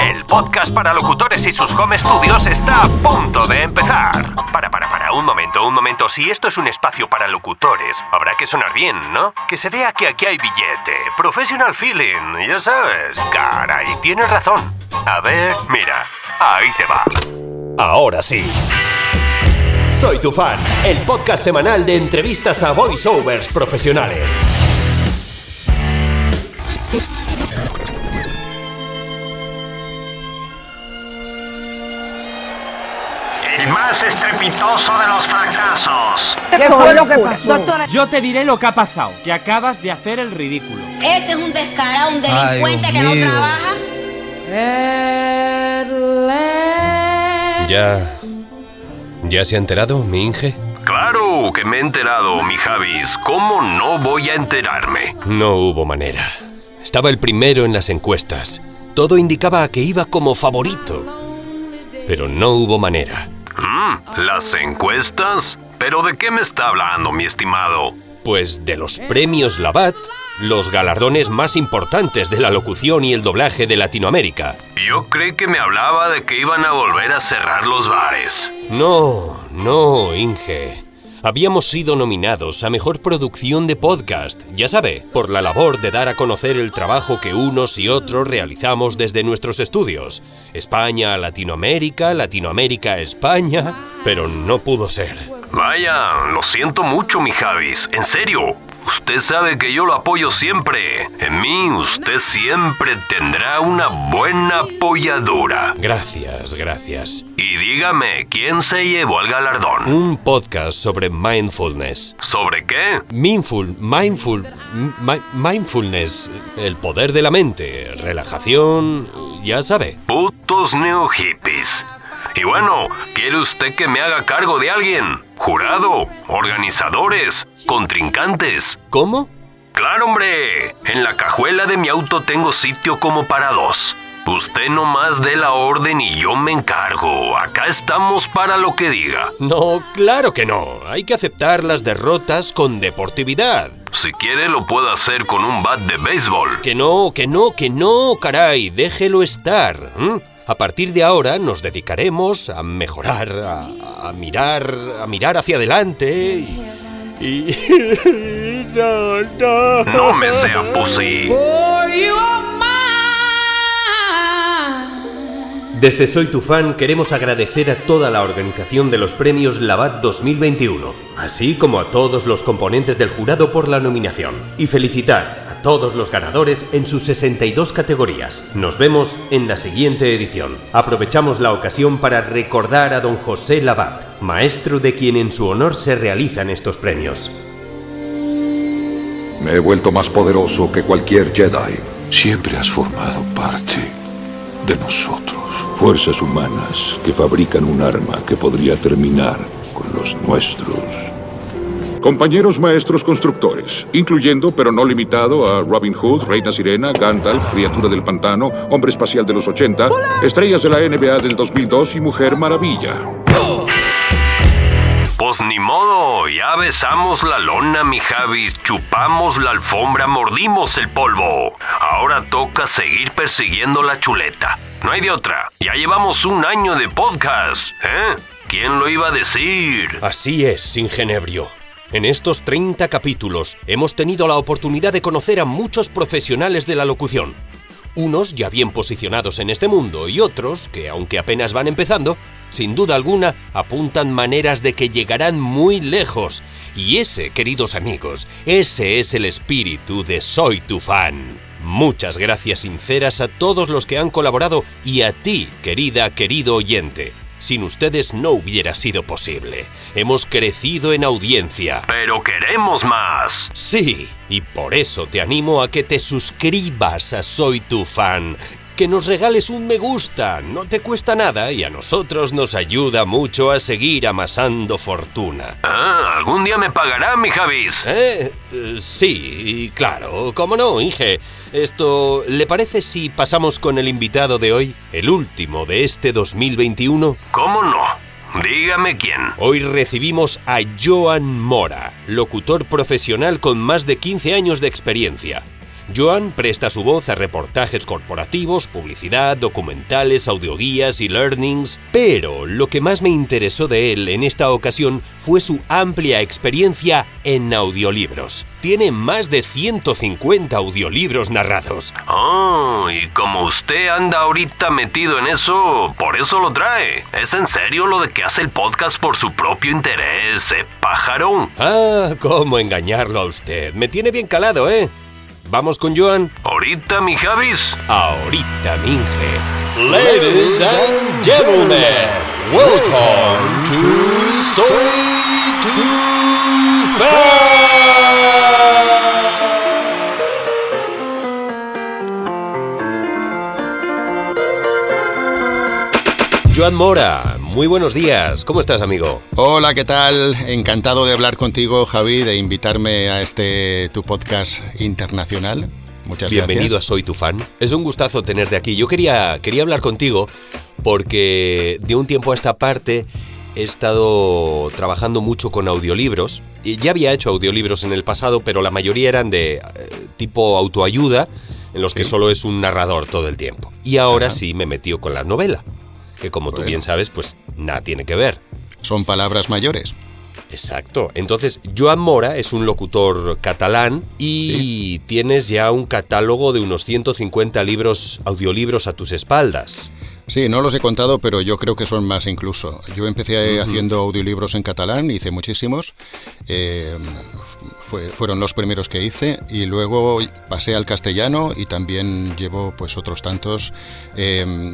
El podcast para locutores y sus home studios está a punto de empezar. Para, un momento. Si esto es un espacio para locutores, habrá que sonar bien, ¿no? Que se vea que aquí hay billete. Professional feeling, ya sabes. Caray, tienes razón. A ver, mira, ahí te va. Ahora sí. Soy tu fan, el podcast semanal de entrevistas a voiceovers profesionales. El más estrepitoso de los fracasos. ¿Qué fue lo que pasó? Doctora, yo te diré lo que ha pasado, que acabas de hacer el ridículo. Este es un descarado, un delincuente que no trabaja. ¿Ya se ha enterado, mi Inge? Claro que me he enterado, mi Javis. ¿Cómo no voy a enterarme? No hubo manera. Estaba el primero en las encuestas. Todo indicaba que iba como favorito. Pero no hubo manera. ¿Las encuestas? ¿Pero de qué me está hablando, mi estimado? Pues de los premios Labatt, los galardones más importantes de la locución y el doblaje de Latinoamérica. Yo creí que me hablaba de que iban a volver a cerrar los bares. No, Inge. Habíamos sido nominados a Mejor Producción de Podcast, ya sabe, por la labor de dar a conocer el trabajo que unos y otros realizamos desde nuestros estudios. España a Latinoamérica, Latinoamérica a España, pero no pudo ser. Vaya, lo siento mucho, mi Javis, en serio. Usted sabe que yo lo apoyo siempre. En mí, usted siempre tendrá una buena apoyadura. Gracias. Y dígame, ¿quién se llevó el galardón? Un podcast sobre mindfulness. ¿Sobre qué? Mindfulness, el poder de la mente, relajación, ya sabe. Putos neo hippies. Y bueno, ¿quiere usted que me haga cargo de alguien? ¿Jurado? ¿Organizadores? ¿Contrincantes? ¿Cómo? ¡Claro, hombre! En la cajuela de mi auto tengo sitio como para 2. Usted nomás dé la orden y yo me encargo. Acá estamos para lo que diga. No, claro que no. Hay que aceptar las derrotas con deportividad. Si quiere lo puedo hacer con un bat de béisbol. Que no, caray. Déjelo estar. A partir de ahora nos dedicaremos a mejorar, a mirar hacia adelante y... No me sea pussy. Desde Soy tu fan queremos agradecer a toda la organización de los premios Labatt 2021, así como a todos los componentes del jurado por la nominación, y felicitar a todos los ganadores en sus 62 categorías. Nos vemos en la siguiente edición. Aprovechamos la ocasión para recordar a don José Labatt, maestro de quien en su honor se realizan estos premios. Me he vuelto más poderoso que cualquier Jedi. Siempre has formado parte de nosotros. Fuerzas humanas que fabrican un arma que podría terminar con los nuestros. Compañeros maestros constructores, incluyendo pero no limitado a Robin Hood, Reina Sirena, Gandalf, Criatura del Pantano, Hombre Espacial de los 80, ¡Hola! Estrellas de la NBA del 2002 y Mujer Maravilla. Pues ni modo, ya besamos la lona, mi Javis, chupamos la alfombra, mordimos el polvo. Ahora toca seguir persiguiendo la chuleta. No hay de otra. Ya llevamos un año de podcast, ¿eh? ¿Quién lo iba a decir? Así es, Ingenebrio. En estos 30 capítulos hemos tenido la oportunidad de conocer a muchos profesionales de la locución. Unos ya bien posicionados en este mundo y otros que, aunque apenas van empezando, sin duda alguna apuntan maneras de que llegarán muy lejos. Y ese, queridos amigos, ese es el espíritu de Soy tu fan. Muchas gracias sinceras a todos los que han colaborado y a ti, querido oyente. Sin ustedes no hubiera sido posible. Hemos crecido en audiencia. ¡Pero queremos más! Sí, y por eso te animo a que te suscribas a Soy tu fan. Que nos regales un me gusta, no te cuesta nada y a nosotros nos ayuda mucho a seguir amasando fortuna. ¿Algún día me pagará, mi Javis? Sí, claro, cómo no, Inge. Esto, ¿le parece si pasamos con el invitado de hoy? El último de este 2021. ¿Cómo no? Dígame quién. Hoy recibimos a Joan Mora, locutor profesional con más de 15 años de experiencia. Joan presta su voz a reportajes corporativos, publicidad, documentales, audioguías y learnings, pero lo que más me interesó de él en esta ocasión fue su amplia experiencia en audiolibros. Tiene más de 150 audiolibros narrados. Oh, y como usted anda ahorita metido en eso, por eso lo trae. ¿Es en serio lo de que hace el podcast por su propio interés, pájaro? Ah, cómo engañarlo a usted. Me tiene bien calado, ¿eh? ¿Vamos con Joan? ¿Ahorita, mi Javis? Ahorita, Minge. Ladies and gentlemen, welcome to Soy Tu Fan. Joan Mora, muy buenos días. ¿Cómo estás, amigo? Hola, ¿qué tal? Encantado de hablar contigo, Javi, de invitarme a tu podcast internacional. Muchas gracias. Bienvenido a Soy Tu Fan. Es un gustazo tenerte aquí. Yo quería hablar contigo porque de un tiempo a esta parte he estado trabajando mucho con audiolibros. Y ya había hecho audiolibros en el pasado, pero la mayoría eran de tipo autoayuda, en los que solo es un narrador todo el tiempo. Y ahora sí me he metido con la novela, que como tú bien sabes, pues nada tiene que ver. Son palabras mayores. Exacto. Entonces, Joan Mora es un locutor catalán y tienes ya un catálogo de unos 150 audiolibros a tus espaldas. Sí, no los he contado, pero yo creo que son más incluso. Yo empecé haciendo audiolibros en catalán, hice muchísimos. Fueron los primeros que hice y luego pasé al castellano y también llevo pues otros tantos.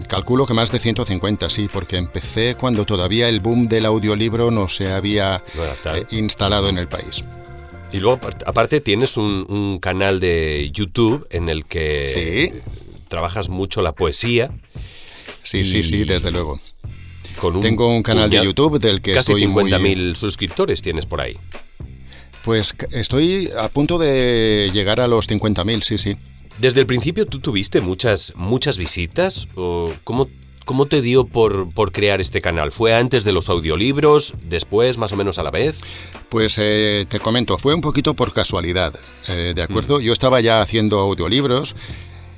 Calculo que más de 150, sí, porque empecé cuando todavía el boom del audiolibro no se había instalado en el país. Y luego, aparte, tienes un canal de YouTube en el que trabajas mucho la poesía. Sí, desde luego. Tengo un canal de YouTube del que casi soy 50.000 suscriptores tienes por ahí. Pues estoy a punto de llegar a los 50.000, sí. ¿Desde el principio tú tuviste muchas visitas? ¿O cómo te dio por crear este canal? ¿Fue antes de los audiolibros? ¿Después, más o menos a la vez? Pues te comento, fue un poquito por casualidad, ¿de acuerdo? Yo estaba ya haciendo audiolibros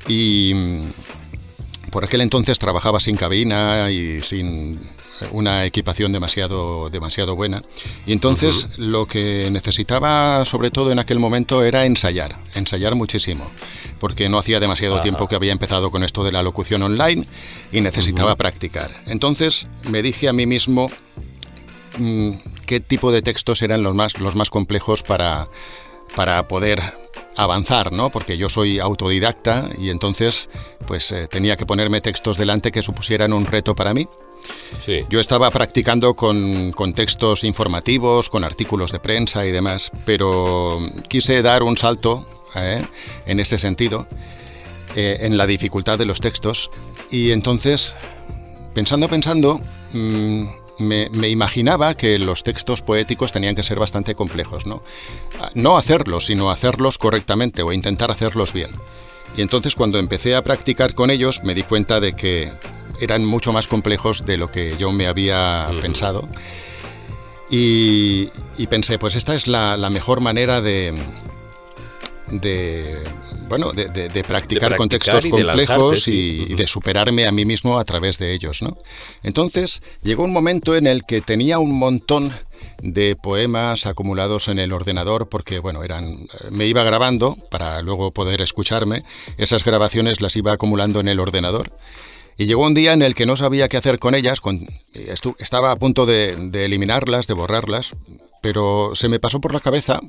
y por aquel entonces trabajaba sin cabina y sin una equipación demasiado buena. Y entonces lo que necesitaba, sobre todo en aquel momento, era ensayar muchísimo, porque no hacía demasiado tiempo que había empezado con esto de la locución online y necesitaba practicar. Entonces me dije a mí mismo qué tipo de textos eran los más complejos para poder avanzar, ¿no? Porque yo soy autodidacta y entonces pues tenía que ponerme textos delante que supusieran un reto para mí. Sí. Yo estaba practicando con textos informativos, con artículos de prensa y demás, pero quise dar un salto en ese sentido, en la dificultad de los textos, y entonces, pensando, me imaginaba que los textos poéticos tenían que ser bastante complejos, ¿no? No hacerlos, sino hacerlos correctamente o intentar hacerlos bien. Y entonces cuando empecé a practicar con ellos me di cuenta de que eran mucho más complejos de lo que yo me había pensado. Y pensé, pues esta es la mejor manera de practicar con textos complejos y de superarme a mí mismo a través de ellos, ¿no? Entonces llegó un momento en el que tenía un montón de poemas acumulados en el ordenador porque, me iba grabando para luego poder escucharme. Esas grabaciones las iba acumulando en el ordenador. Y llegó un día en el que no sabía qué hacer con ellas, estaba a punto de eliminarlas, de borrarlas, pero se me pasó por la cabeza,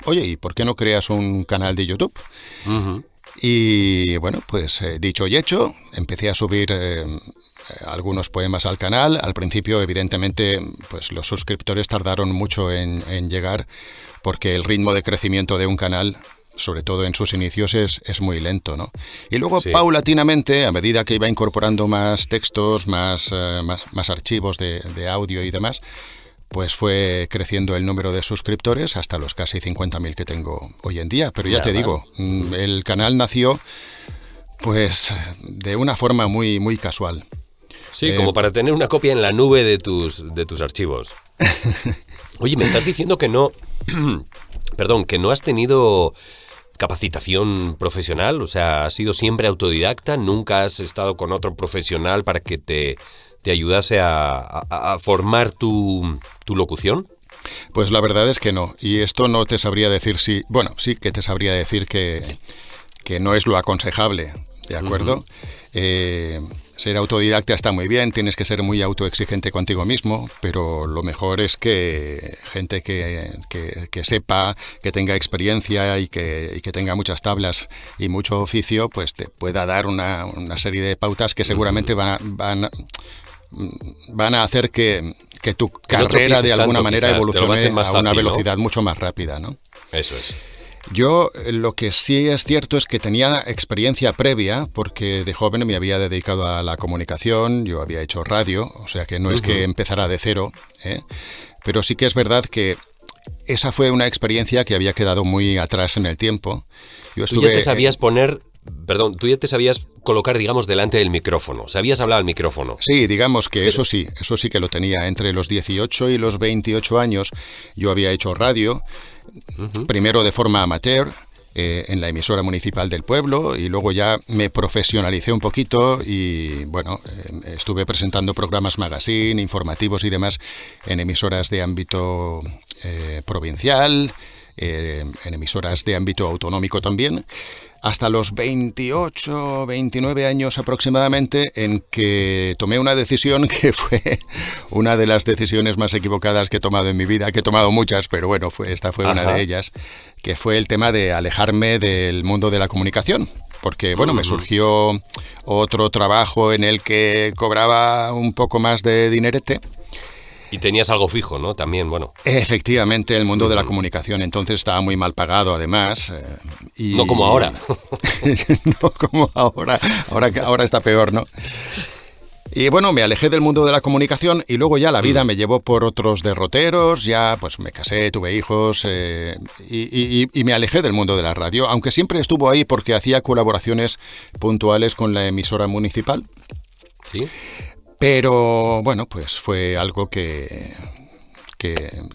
oye, ¿y por qué no creas un canal de YouTube? Y bueno, pues dicho y hecho, empecé a subir algunos poemas al canal. Al principio, evidentemente, pues los suscriptores tardaron mucho en llegar, porque el ritmo de crecimiento de un canal, sobre todo en sus inicios, es muy lento, ¿no? Y luego, paulatinamente, a medida que iba incorporando más textos, más archivos de audio y demás, pues fue creciendo el número de suscriptores hasta los casi 50.000 que tengo hoy en día. Pero ya te digo, el canal nació pues de una forma muy, muy casual. Sí, como para tener una copia en la nube de tus archivos. Oye, me estás diciendo que no... Perdón, que no has tenido capacitación profesional? O sea, ¿has sido siempre autodidacta? ¿Nunca has estado con otro profesional para que te ayudase a formar tu locución? Pues la verdad es que no. Y esto no te sabría decir si... Bueno, sí que te sabría decir que no es lo aconsejable, ¿de acuerdo? Ser autodidacta está muy bien, tienes que ser muy autoexigente contigo mismo, pero lo mejor es que gente que sepa, que tenga experiencia y que tenga muchas tablas y mucho oficio, pues te pueda dar una serie de pautas que seguramente van a hacer que tu carrera de alguna manera evolucione a una velocidad mucho más rápida, ¿no? Eso es. Yo lo que sí es cierto es que tenía experiencia previa, porque de joven me había dedicado a la comunicación, yo había hecho radio, o sea que no es que empezara de cero, pero sí que es verdad que esa fue una experiencia que había quedado muy atrás en el tiempo. Tú ya te sabías tú ya te sabías colocar, digamos, delante del micrófono, sabías hablar al micrófono. Sí, digamos que eso sí que lo tenía. Entre los 18 y los 28 años yo había hecho radio, primero de forma amateur, en la emisora municipal del pueblo, y luego ya me profesionalicé un poquito y bueno, estuve presentando programas magazine, informativos y demás en emisoras de ámbito provincial, en emisoras de ámbito autonómico también, hasta los 28, 29 años aproximadamente, en que tomé una decisión que fue una de las decisiones más equivocadas que he tomado en mi vida, que he tomado muchas, pero bueno, esta fue una de ellas, que fue el tema de alejarme del mundo de la comunicación. Porque, bueno, me surgió otro trabajo en el que cobraba un poco más de dinerete. Y tenías algo fijo, ¿no? También, bueno. Efectivamente, el mundo de la comunicación entonces estaba muy mal pagado, además. No como ahora. No como ahora. Ahora está peor, ¿no? Y bueno, me alejé del mundo de la comunicación y luego ya la vida me llevó por otros derroteros, ya pues me casé, tuve hijos y me alejé del mundo de la radio, aunque siempre estuvo ahí porque hacía colaboraciones puntuales con la emisora municipal. ¿Sí? Pero bueno, pues fue algo que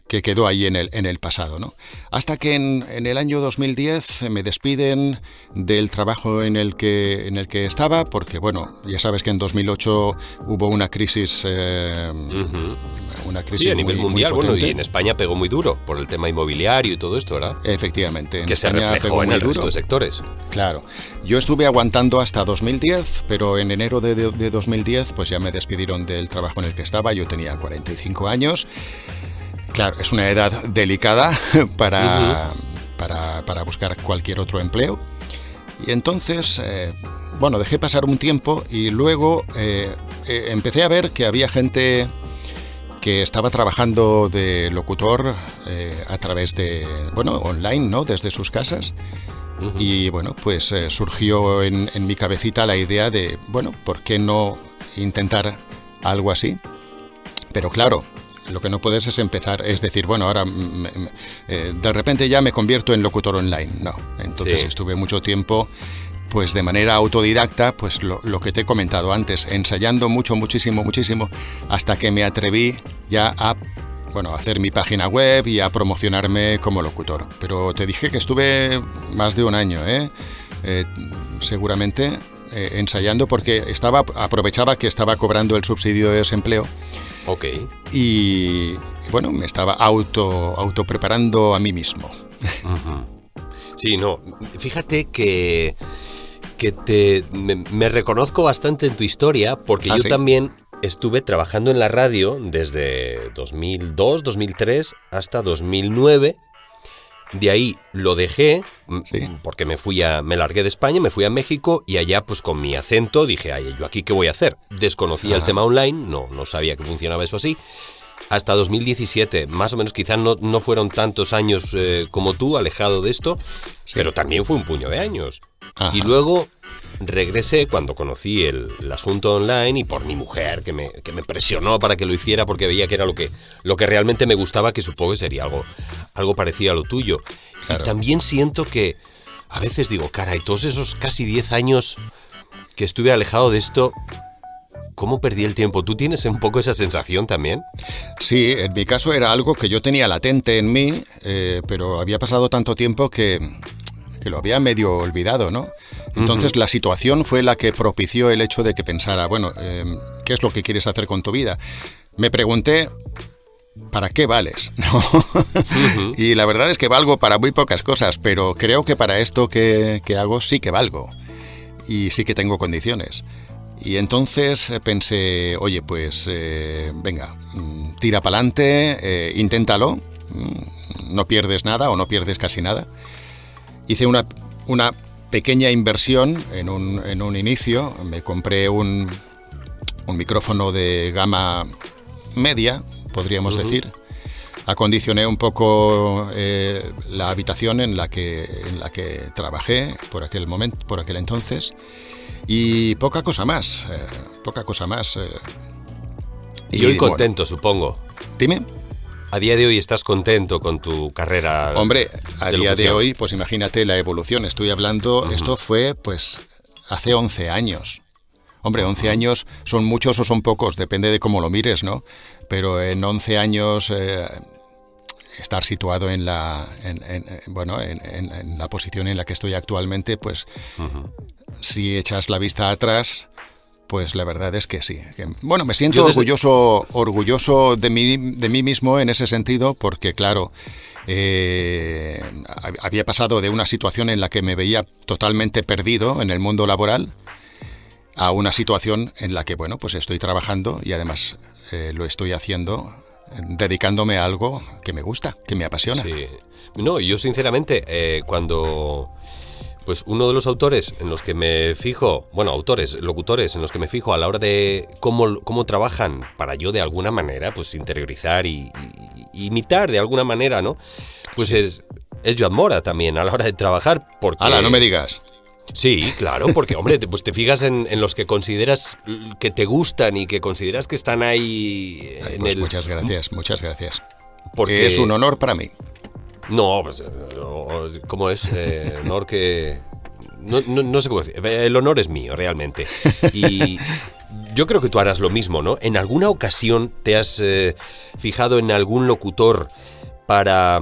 quedó ahí en el pasado, ¿no? Hasta que en el año 2010 me despiden del trabajo en el que estaba, porque bueno, ya sabes que en 2008 hubo una crisis, sí, a nivel mundial, bueno, y en España pegó muy duro por el tema inmobiliario y todo esto, ¿verdad? Efectivamente. Que se reflejó en el resto de sectores. Claro. Yo estuve aguantando hasta 2010, pero en enero de 2010 pues ya me despidieron del trabajo en el que estaba. Yo tenía 45 años. Claro, es una edad delicada para buscar cualquier otro empleo. Y entonces, bueno, dejé pasar un tiempo y luego empecé a ver que había gente que estaba trabajando de locutor a través de, bueno, online, ¿no? Desde sus casas. Y bueno, pues surgió en mi cabecita la idea de, bueno, ¿por qué no intentar algo así? Pero claro, lo que no puedes es empezar, es decir, bueno, ahora de repente ya me convierto en locutor online. No, entonces estuve mucho tiempo pues de manera autodidacta, pues lo que te he comentado antes, ensayando muchísimo, hasta que me atreví ya a hacer mi página web y a promocionarme como locutor. Pero te dije que estuve más de un año, seguramente ensayando, porque aprovechaba que estaba cobrando el subsidio de desempleo. Ok. Y bueno, me estaba auto preparando a mí mismo. Sí, no, fíjate que me reconozco bastante en tu historia, porque yo también estuve trabajando en la radio desde 2002, 2003 hasta 2009. De ahí lo dejé, porque me largué de España, me fui a México y allá pues con mi acento dije, ay, ¿yo aquí qué voy a hacer? Desconocía el tema online, no sabía que funcionaba eso así. Hasta 2017, más o menos, quizás no fueron tantos años como tú, alejado de esto, pero también fue un puño de años. Ajá. Y luego regresé cuando conocí el asunto online y por mi mujer, que me presionó para que lo hiciera porque veía que era lo que realmente me gustaba, que supongo que sería algo parecido a lo tuyo. Claro. Y también siento que a veces digo, caray, todos esos casi 10 años que estuve alejado de esto, ¿cómo perdí el tiempo? ¿Tú tienes un poco esa sensación también? Sí, en mi caso era algo que yo tenía latente en mí, pero había pasado tanto tiempo que lo había medio olvidado, ¿no? Entonces la situación fue la que propició el hecho de que pensara, bueno, ¿qué es lo que quieres hacer con tu vida? Me pregunté, ¿para qué vales? ¿No? Y la verdad es que valgo para muy pocas cosas, pero creo que para esto que hago sí que valgo. Y sí que tengo condiciones. Y entonces pensé, oye, pues venga, tira para adelante, inténtalo, no pierdes nada o no pierdes casi nada. Hice una pequeña inversión en un inicio, me compré un micrófono de gama media, podríamos decir. Acondicioné un poco la habitación en la que trabajé por aquel entonces. Y poca cosa más. Y hoy contento, bueno, supongo. Dime. A día de hoy estás contento con tu carrera. Hombre, a día de hoy, pues imagínate la evolución. Estoy hablando, esto fue pues hace 11 años. Hombre, 11 años son muchos o son pocos, depende de cómo lo mires, ¿no? Pero en 11 años estar situado en la posición en la que estoy actualmente, pues si echas la vista atrás, pues la verdad es que sí. Bueno, me siento orgulloso de mí mismo en ese sentido, porque claro, había pasado de una situación en la que me veía totalmente perdido en el mundo laboral a una situación en la que, bueno, pues estoy trabajando y además lo estoy haciendo dedicándome a algo que me gusta, que me apasiona. Sí. No, yo sinceramente, cuando... Pues uno de los autores en los que me fijo, locutores en los que me fijo a la hora de cómo trabajan para yo de alguna manera pues interiorizar y imitar de alguna manera, ¿no? Pues sí. es Joan Mora también a la hora de trabajar, porque... ¡Hala, no me digas! Sí, claro, porque hombre, pues te fijas en los que consideras que te gustan y que consideras que están ahí pues muchas gracias. Porque es un honor para mí. No, pues, ¿cómo es? Honor que... No sé cómo decir. El honor es mío, realmente. Y yo creo que tú harás lo mismo, ¿no? ¿En alguna ocasión te has fijado en algún locutor para...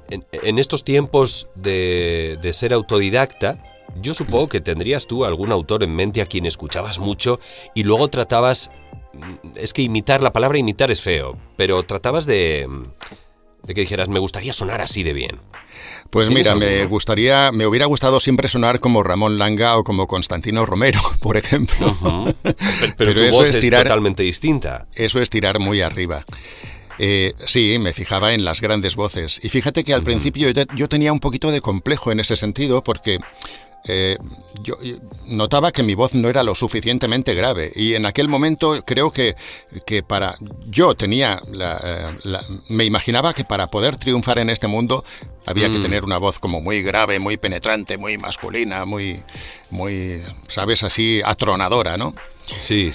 En estos tiempos de ser autodidacta, yo supongo que tendrías tú algún autor en mente a quien escuchabas mucho y luego tratabas... Es que la palabra imitar es feo, pero tratabas de que dijeras, me gustaría sonar así de bien. Pues mira, me hubiera gustado siempre sonar como Ramón Langa o como Constantino Romero, por ejemplo. Pero tu voz es totalmente distinta. Eso es tirar muy arriba. Sí, me fijaba en las grandes voces. Y fíjate que al principio yo tenía un poquito de complejo en ese sentido, porque yo notaba que mi voz no era lo suficientemente grave, y en aquel momento creo que yo tenía me imaginaba que para poder triunfar en este mundo había que tener una voz como muy grave, muy penetrante, muy masculina, muy, sabes, así atronadora, ¿no? Sí.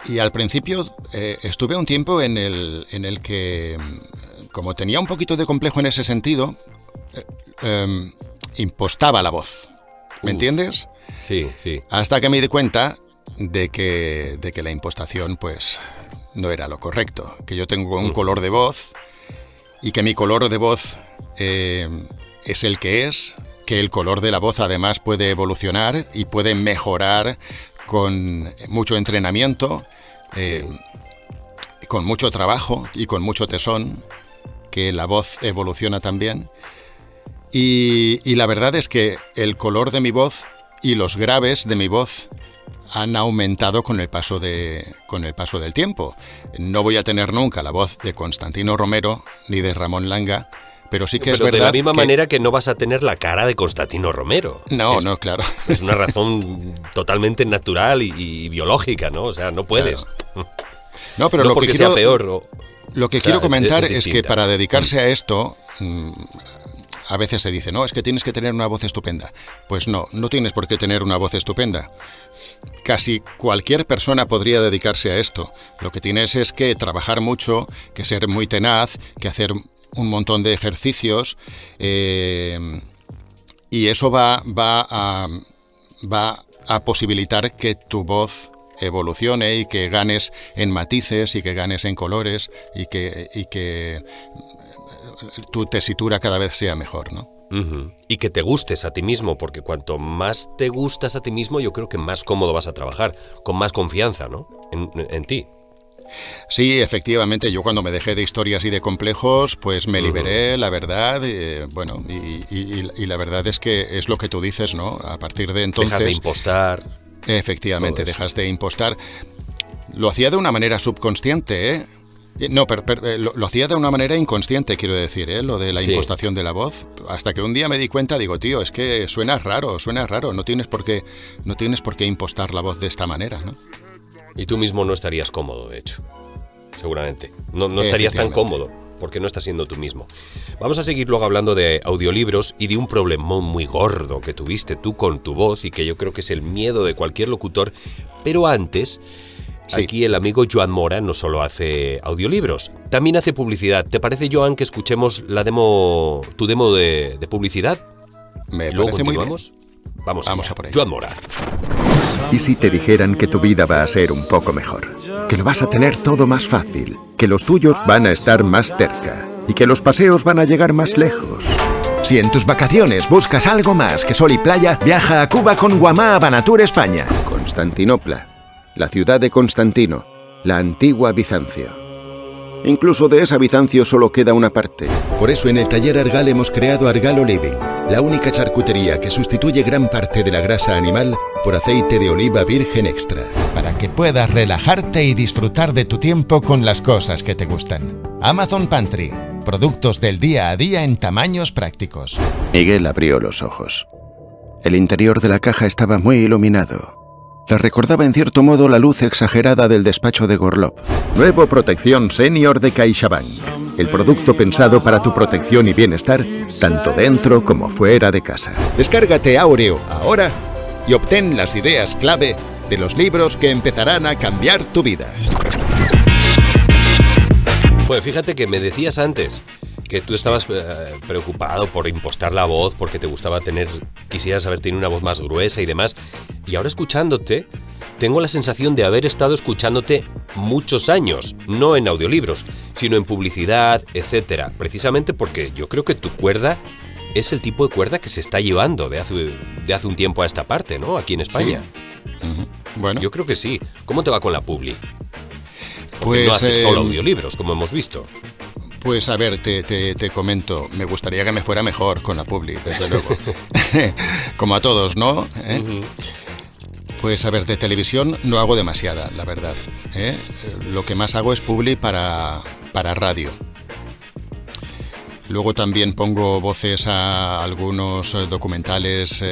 Y al principio estuve un tiempo en el que, como tenía un poquito de complejo en ese sentido, impostaba la voz. ¿Me entiendes? Sí. Hasta que me di cuenta de que la impostación pues no era lo correcto, que yo tengo un color de voz y que mi color de voz es el que es, que el color de la voz además puede evolucionar y puede mejorar con mucho entrenamiento, con mucho trabajo y con mucho tesón, que la voz evoluciona también. Y la verdad es que el color de mi voz y los graves de mi voz han aumentado con el paso del tiempo. No voy a tener nunca la voz de Constantino Romero ni de Ramón Langa, pero sí que es verdad. De la misma manera que no vas a tener la cara de Constantino Romero. No, claro. Es una razón totalmente natural y biológica, ¿no? O sea, no puedes. Claro. No, pero no lo porque que sea peor. Lo que quiero comentar es que para dedicarse a esto, a veces se dice, no, es que tienes que tener una voz estupenda. Pues no tienes por qué tener una voz estupenda. Casi cualquier persona podría dedicarse a esto. Lo que tienes es que trabajar mucho, que ser muy tenaz, que hacer un montón de ejercicios, y eso va a posibilitar que tu voz evolucione y que ganes en matices y que ganes en colores y que tu tesitura cada vez sea mejor, ¿no? Y que te gustes a ti mismo, porque cuanto más te gustas a ti mismo, yo creo que más cómodo vas a trabajar, con más confianza, ¿no? En ti. Sí, efectivamente, yo cuando me dejé de historias y de complejos, pues me liberé, la verdad, bueno, y la verdad es que es lo que tú dices, ¿no? A partir de entonces... Dejas de impostar. Efectivamente, dejas de impostar. Lo hacía de una manera subconsciente, ¿eh? No, pero lo hacía de una manera inconsciente, quiero decir, lo de la impostación de la voz. Hasta que un día me di cuenta, digo, tío, es que suena raro, no tienes por qué impostar la voz de esta manera, ¿no? Y tú mismo no estarías cómodo, de hecho, seguramente. No estarías tan cómodo, porque no estás siendo tú mismo. Vamos a seguir luego hablando de audiolibros y de un problemón muy gordo que tuviste tú con tu voz y que yo creo que es el miedo de cualquier locutor. Pero antes... Sí. Aquí el amigo Joan Mora no solo hace audiolibros, también hace publicidad. ¿Te parece, Joan, que escuchemos tu demo de publicidad? Me parece muy bien. Vamos a por ello. Joan Mora. ¿Y si te dijeran que tu vida va a ser un poco mejor? Que lo vas a tener todo más fácil, que los tuyos van a estar más cerca y que los paseos van a llegar más lejos. Si en tus vacaciones buscas algo más que sol y playa, viaja a Cuba con Guamá Banatur España. Constantinopla. La ciudad de Constantino, la antigua Bizancio. Incluso de esa Bizancio solo queda una parte. Por eso en el taller Argal hemos creado Argalo Living, la única charcutería que sustituye gran parte de la grasa animal por aceite de oliva virgen extra. Para que puedas relajarte y disfrutar de tu tiempo con las cosas que te gustan. Amazon Pantry, productos del día a día en tamaños prácticos. Miguel abrió los ojos. El interior de la caja estaba muy iluminado. La recordaba en cierto modo la luz exagerada del despacho de Gorlov. Nuevo Protección Senior de CaixaBank. El producto pensado para tu protección y bienestar, tanto dentro como fuera de casa. Descárgate Áureo ahora y obtén las ideas clave de los libros que empezarán a cambiar tu vida. Pues fíjate que me decías antes que tú estabas preocupado por impostar la voz, porque te gustaba quisieras haber tenido una voz más gruesa y demás. Y ahora escuchándote, tengo la sensación de haber estado escuchándote muchos años, no en audiolibros, sino en publicidad, etcétera. Precisamente porque yo creo que tu cuerda es el tipo de cuerda que se está llevando de hace un tiempo a esta parte, ¿no? Aquí en España. Sí. Bueno. Yo creo que sí. ¿Cómo te va con la publi? Porque pues no haces solo audiolibros, como hemos visto. Pues a ver, te comento, me gustaría que me fuera mejor con la publi, desde luego. Como a todos, ¿no? Pues a ver, de televisión no hago demasiada, la verdad. Lo que más hago es publi para radio. Luego también pongo voces a algunos documentales,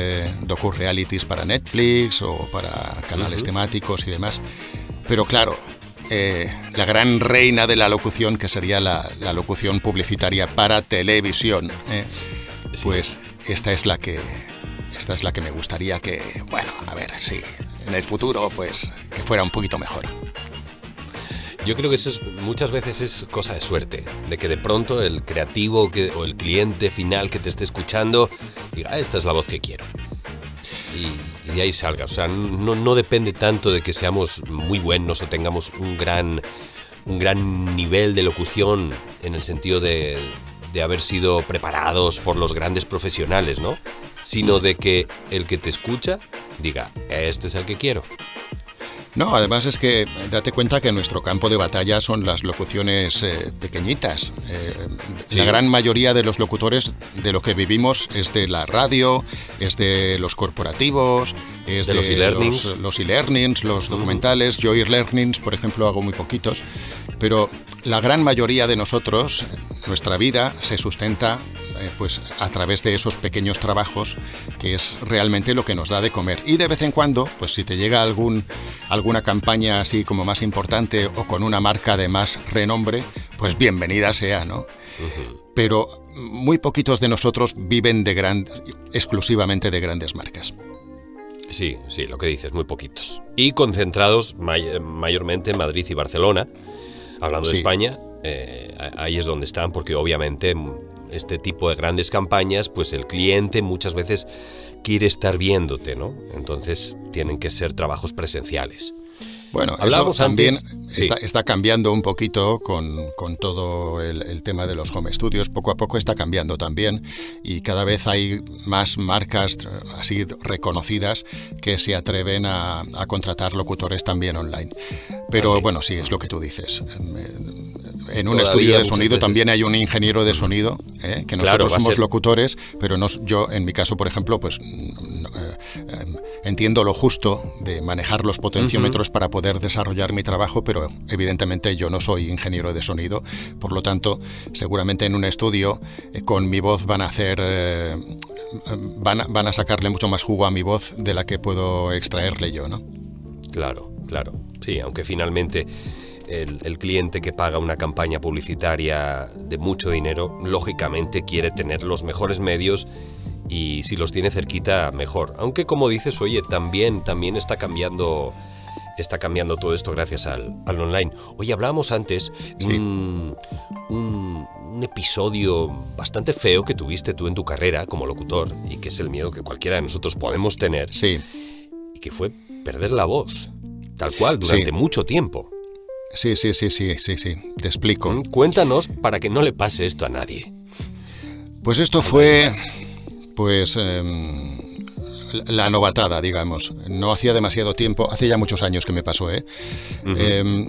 docu-realities para Netflix o para canales temáticos y demás. Pero claro, la gran reina de la locución, que sería la locución publicitaria para televisión, pues esta es la que me gustaría que, bueno, a ver, sí, en el futuro, pues, que fuera un poquito mejor. Yo creo que muchas veces es cosa de suerte, de que de pronto el creativo o el cliente final que te esté escuchando diga, esta es la voz que quiero. Y de ahí salga. O sea, no depende tanto de que seamos muy buenos o tengamos un gran nivel de locución en el sentido de haber sido preparados por los grandes profesionales, ¿no? Sino de que el que te escucha diga, este es el que quiero. No, además es que date cuenta que nuestro campo de batalla son las locuciones pequeñitas. Sí. La gran mayoría de los locutores de lo que vivimos es de la radio, es de los corporativos, es de los e-learnings, los e-learnings, los documentales. Yo e-learnings, por ejemplo, hago muy poquitos, pero la gran mayoría de nosotros, nuestra vida se sustenta pues a través de esos pequeños trabajos, que es realmente lo que nos da de comer. Y de vez en cuando, pues si te llega alguna campaña así como más importante o con una marca de más renombre, pues bienvenida sea, ¿no? Pero muy poquitos de nosotros viven exclusivamente de grandes marcas. Sí, lo que dices, muy poquitos. Y concentrados mayormente en Madrid y Barcelona. Hablando de España, ahí es donde están, porque obviamente este tipo de grandes campañas, pues el cliente muchas veces quiere estar viéndote, ¿no? Entonces tienen que ser trabajos presenciales. Bueno, Hablábamos eso también antes, está cambiando un poquito con todo el tema de los home studios. Poco a poco está cambiando también y cada vez hay más marcas así reconocidas que se atreven a contratar locutores también online. Pero bueno, sí, es lo que tú dices. En un estudio de sonido también hay un ingeniero de sonido, que nosotros somos locutores, pero yo, en mi caso, por ejemplo, pues entiendo lo justo de manejar los potenciómetros para poder desarrollar mi trabajo, pero evidentemente yo no soy ingeniero de sonido, por lo tanto, seguramente en un estudio con mi voz van a sacarle mucho más jugo a mi voz de la que puedo extraerle yo, ¿no? Claro. Sí, aunque finalmente el cliente que paga una campaña publicitaria de mucho dinero, lógicamente quiere tener los mejores medios y si los tiene cerquita, mejor. Aunque como dices, oye, también está cambiando todo esto gracias al online. Oye, hablábamos antes de un episodio bastante feo que tuviste tú en tu carrera como locutor y que es el miedo que cualquiera de nosotros podemos tener. Sí. Y que fue perder la voz, tal cual, durante mucho tiempo. Sí, te explico. Cuéntanos para que no le pase esto a nadie. Pues esto fue, la novatada, digamos. No hacía demasiado tiempo, hace ya muchos años que me pasó,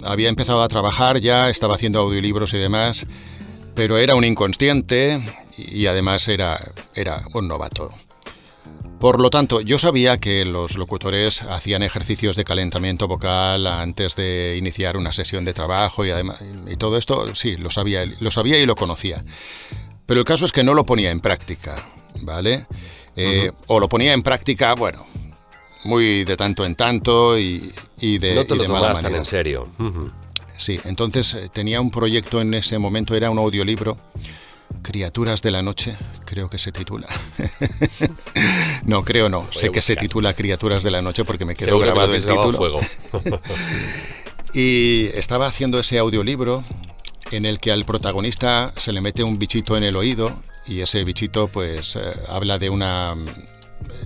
había empezado a trabajar ya, estaba haciendo audiolibros y demás, pero era un inconsciente y además era un novato. Por lo tanto, yo sabía que los locutores hacían ejercicios de calentamiento vocal antes de iniciar una sesión de trabajo y además y todo esto, sí, lo sabía y lo conocía. Pero el caso es que no lo ponía en práctica, ¿vale? O lo ponía en práctica, bueno, muy de tanto en tanto y de no te lo mala tomabas manera. tan en serio. Sí, entonces tenía un proyecto en ese momento, era un audiolibro, Criaturas de la Noche, creo que se titula. No, creo no. Sé que se titula Criaturas de la Noche porque me quedó grabado el título. Y estaba haciendo ese audiolibro en el que al protagonista se le mete un bichito en el oído y ese bichito pues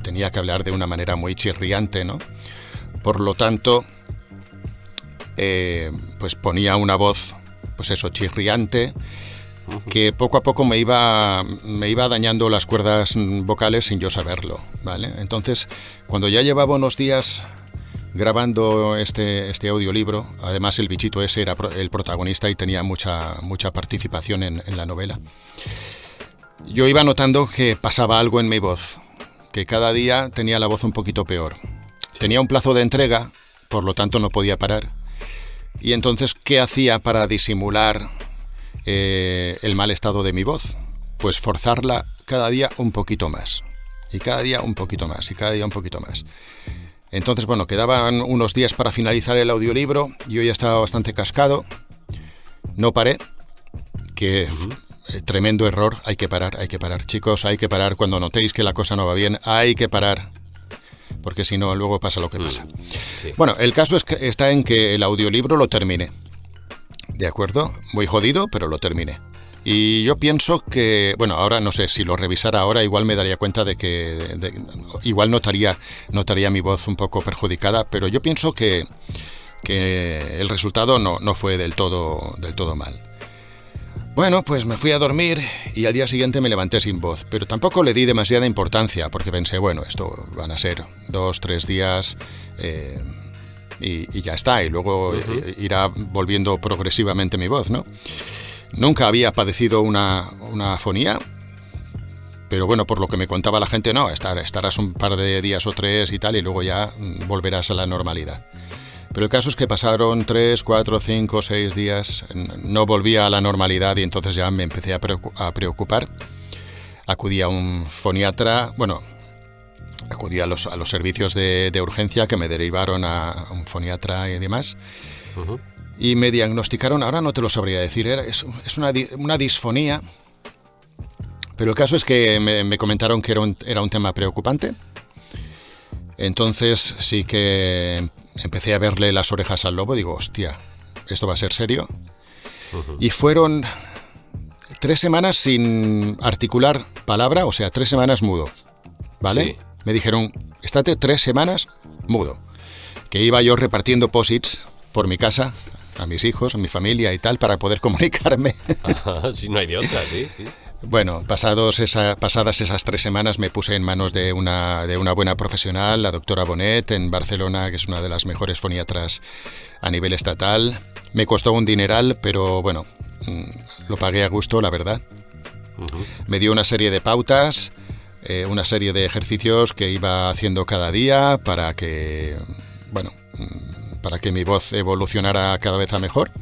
tenía que hablar de una manera muy chirriante, ¿no? Por lo tanto, pues ponía una voz, pues eso, chirriante, que poco a poco me iba dañando las cuerdas vocales sin yo saberlo, ¿vale? Entonces, cuando ya llevaba unos días grabando este audiolibro, además el bichito ese era el protagonista y tenía mucha participación en la novela, yo iba notando que pasaba algo en mi voz, que cada día tenía la voz un poquito peor. Tenía un plazo de entrega, por lo tanto no podía parar. Y entonces, ¿qué hacía para disimular el mal estado de mi voz? Pues forzarla cada día un poquito más. Y cada día un poquito más. Y cada día un poquito más. Entonces, bueno, quedaban unos días para finalizar el audiolibro. Yo ya estaba bastante cascado. No paré. Tremendo error. Hay que parar. Chicos, hay que parar. Cuando notéis que la cosa no va bien, hay que parar. Porque si no, luego pasa lo que pasa. Sí. Bueno, el caso está en que el audiolibro lo terminé. ¿De acuerdo? Muy jodido, pero lo terminé. Y yo pienso que, bueno, ahora no sé, si lo revisara ahora igual me daría cuenta de que igual notaría mi voz un poco perjudicada, pero yo pienso que el resultado no fue del todo mal. Bueno, pues me fui a dormir y al día siguiente me levanté sin voz, pero tampoco le di demasiada importancia porque pensé, bueno, esto van a ser 2-3 días y ya está, y luego irá volviendo progresivamente mi voz, ¿no? Nunca había padecido una afonía, pero bueno, por lo que me contaba la gente, no, estarás un par de días o 3 y tal, y luego ya volverás a la normalidad. Pero el caso es que pasaron 3, 4, 5, 6 días, no volvía a la normalidad y entonces ya me empecé a preocupar. Acudí a un foniatra, acudí a los servicios de urgencia que me derivaron a un foniatra y demás. Y me diagnosticaron, ahora no te lo sabría decir, es una disfonía, pero el caso es que me comentaron que era un tema preocupante. Entonces sí que empecé a verle las orejas al lobo, digo, hostia, esto va a ser serio. Y fueron 3 semanas sin articular palabra, o sea, 3 semanas mudo, ¿vale? Sí. Me dijeron, estate 3 semanas mudo. que iba yo repartiendo posits por mi casa, a mis hijos, a mi familia y tal, para poder comunicarme. Si no hay de otra, sí. Bueno, pasadas esas 3 semanas me puse en manos de una buena profesional, la doctora Bonet, en Barcelona, que es una de las mejores foniatras a nivel estatal. Me costó un dineral, pero bueno, lo pagué a gusto, la verdad. Me dio una serie de pautas, una serie de ejercicios que iba haciendo cada día para que mi voz evolucionara cada vez a mejor.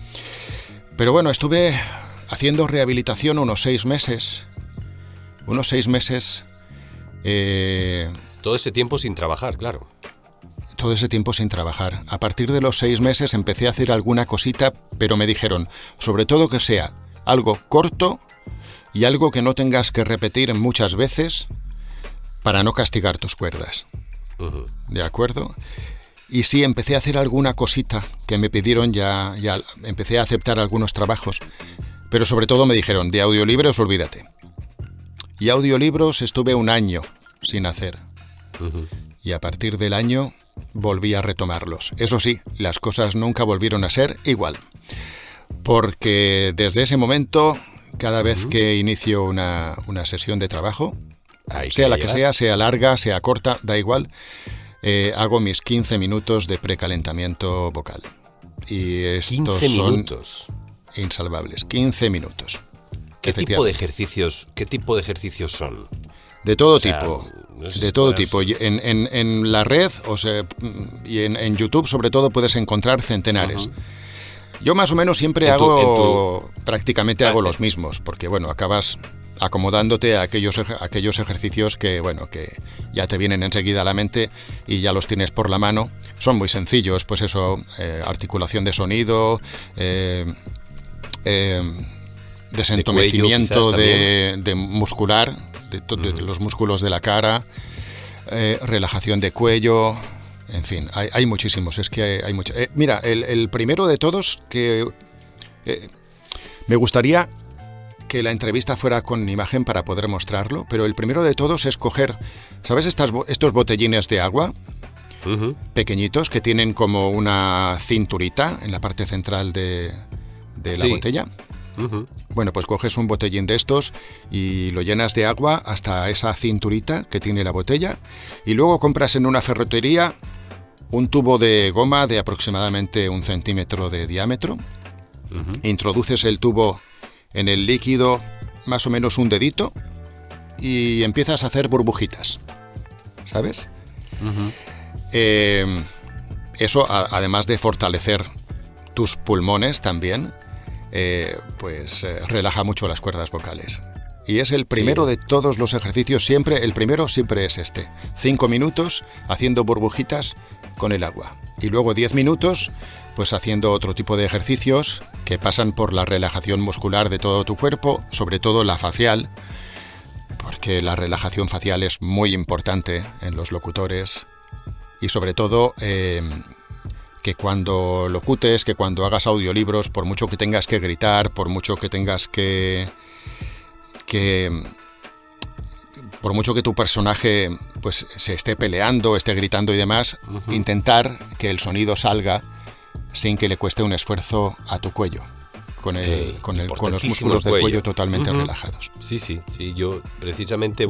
Pero bueno, estuve haciendo rehabilitación unos 6 meses. Todo ese tiempo sin trabajar, claro. Todo ese tiempo sin trabajar. A partir de los 6 meses empecé a hacer alguna cosita, pero me dijeron, sobre todo que sea algo corto y algo que no tengas que repetir muchas veces para no castigar tus cuerdas. ¿De acuerdo? Y sí, empecé a hacer alguna cosita que me pidieron, ya empecé a aceptar algunos trabajos. Pero sobre todo me dijeron, de audiolibros olvídate. Y audiolibros estuve 1 año sin hacer. Y a partir del año volví a retomarlos. Eso sí, las cosas nunca volvieron a ser igual. Porque desde ese momento, cada vez que inicio una sesión de trabajo, sea la que sea larga, sea corta, da igual, hago mis 15 minutos de precalentamiento vocal. Y estos 15 son minutos. Insalvables. 15 minutos. ¿Qué tipo de ejercicios son? De todo tipo. No sé De si todo podrás- tipo. En la red, y en YouTube sobre todo, puedes encontrar centenares. Yo más o menos siempre prácticamente hago los mismos, porque bueno, acabas acomodándote a aquellos ejercicios que ya te vienen enseguida a la mente y ya los tienes por la mano. Son muy sencillos, pues eso, articulación de sonido, desentumecimiento de muscular, de los músculos de la cara, relajación de cuello, en fin, hay muchísimos, es que hay muchos. Mira, el primero de todos que me gustaría que la entrevista fuera con imagen para poder mostrarlo, pero el primero de todos es coger, ¿sabes estos botellines de agua? Pequeñitos que tienen como una cinturita en la parte central de la botella. Bueno, pues coges un botellín de estos y lo llenas de agua hasta esa cinturita que tiene la botella y luego compras en una ferretería un tubo de goma de aproximadamente 1 centímetro de diámetro. Introduces el tubo en el líquido más o menos un dedito y empiezas a hacer burbujitas, ¿sabes? Eso, además de fortalecer tus pulmones también, relaja mucho las cuerdas vocales. Y es el primero de todos los ejercicios, el primero siempre es 5 minutos haciendo burbujitas con el agua. Y luego 10 minutos pues haciendo otro tipo de ejercicios que pasan por la relajación muscular de todo tu cuerpo, sobre todo la facial, porque la relajación facial es muy importante en los locutores. Y sobre todo que cuando locutes, que cuando hagas audiolibros, por mucho que tengas que gritar, por mucho que tengas por mucho que tu personaje pues se esté peleando, esté gritando y demás, intentar que el sonido salga sin que le cueste un esfuerzo a tu cuello, con los músculos del cuello totalmente relajados. Sí, yo precisamente,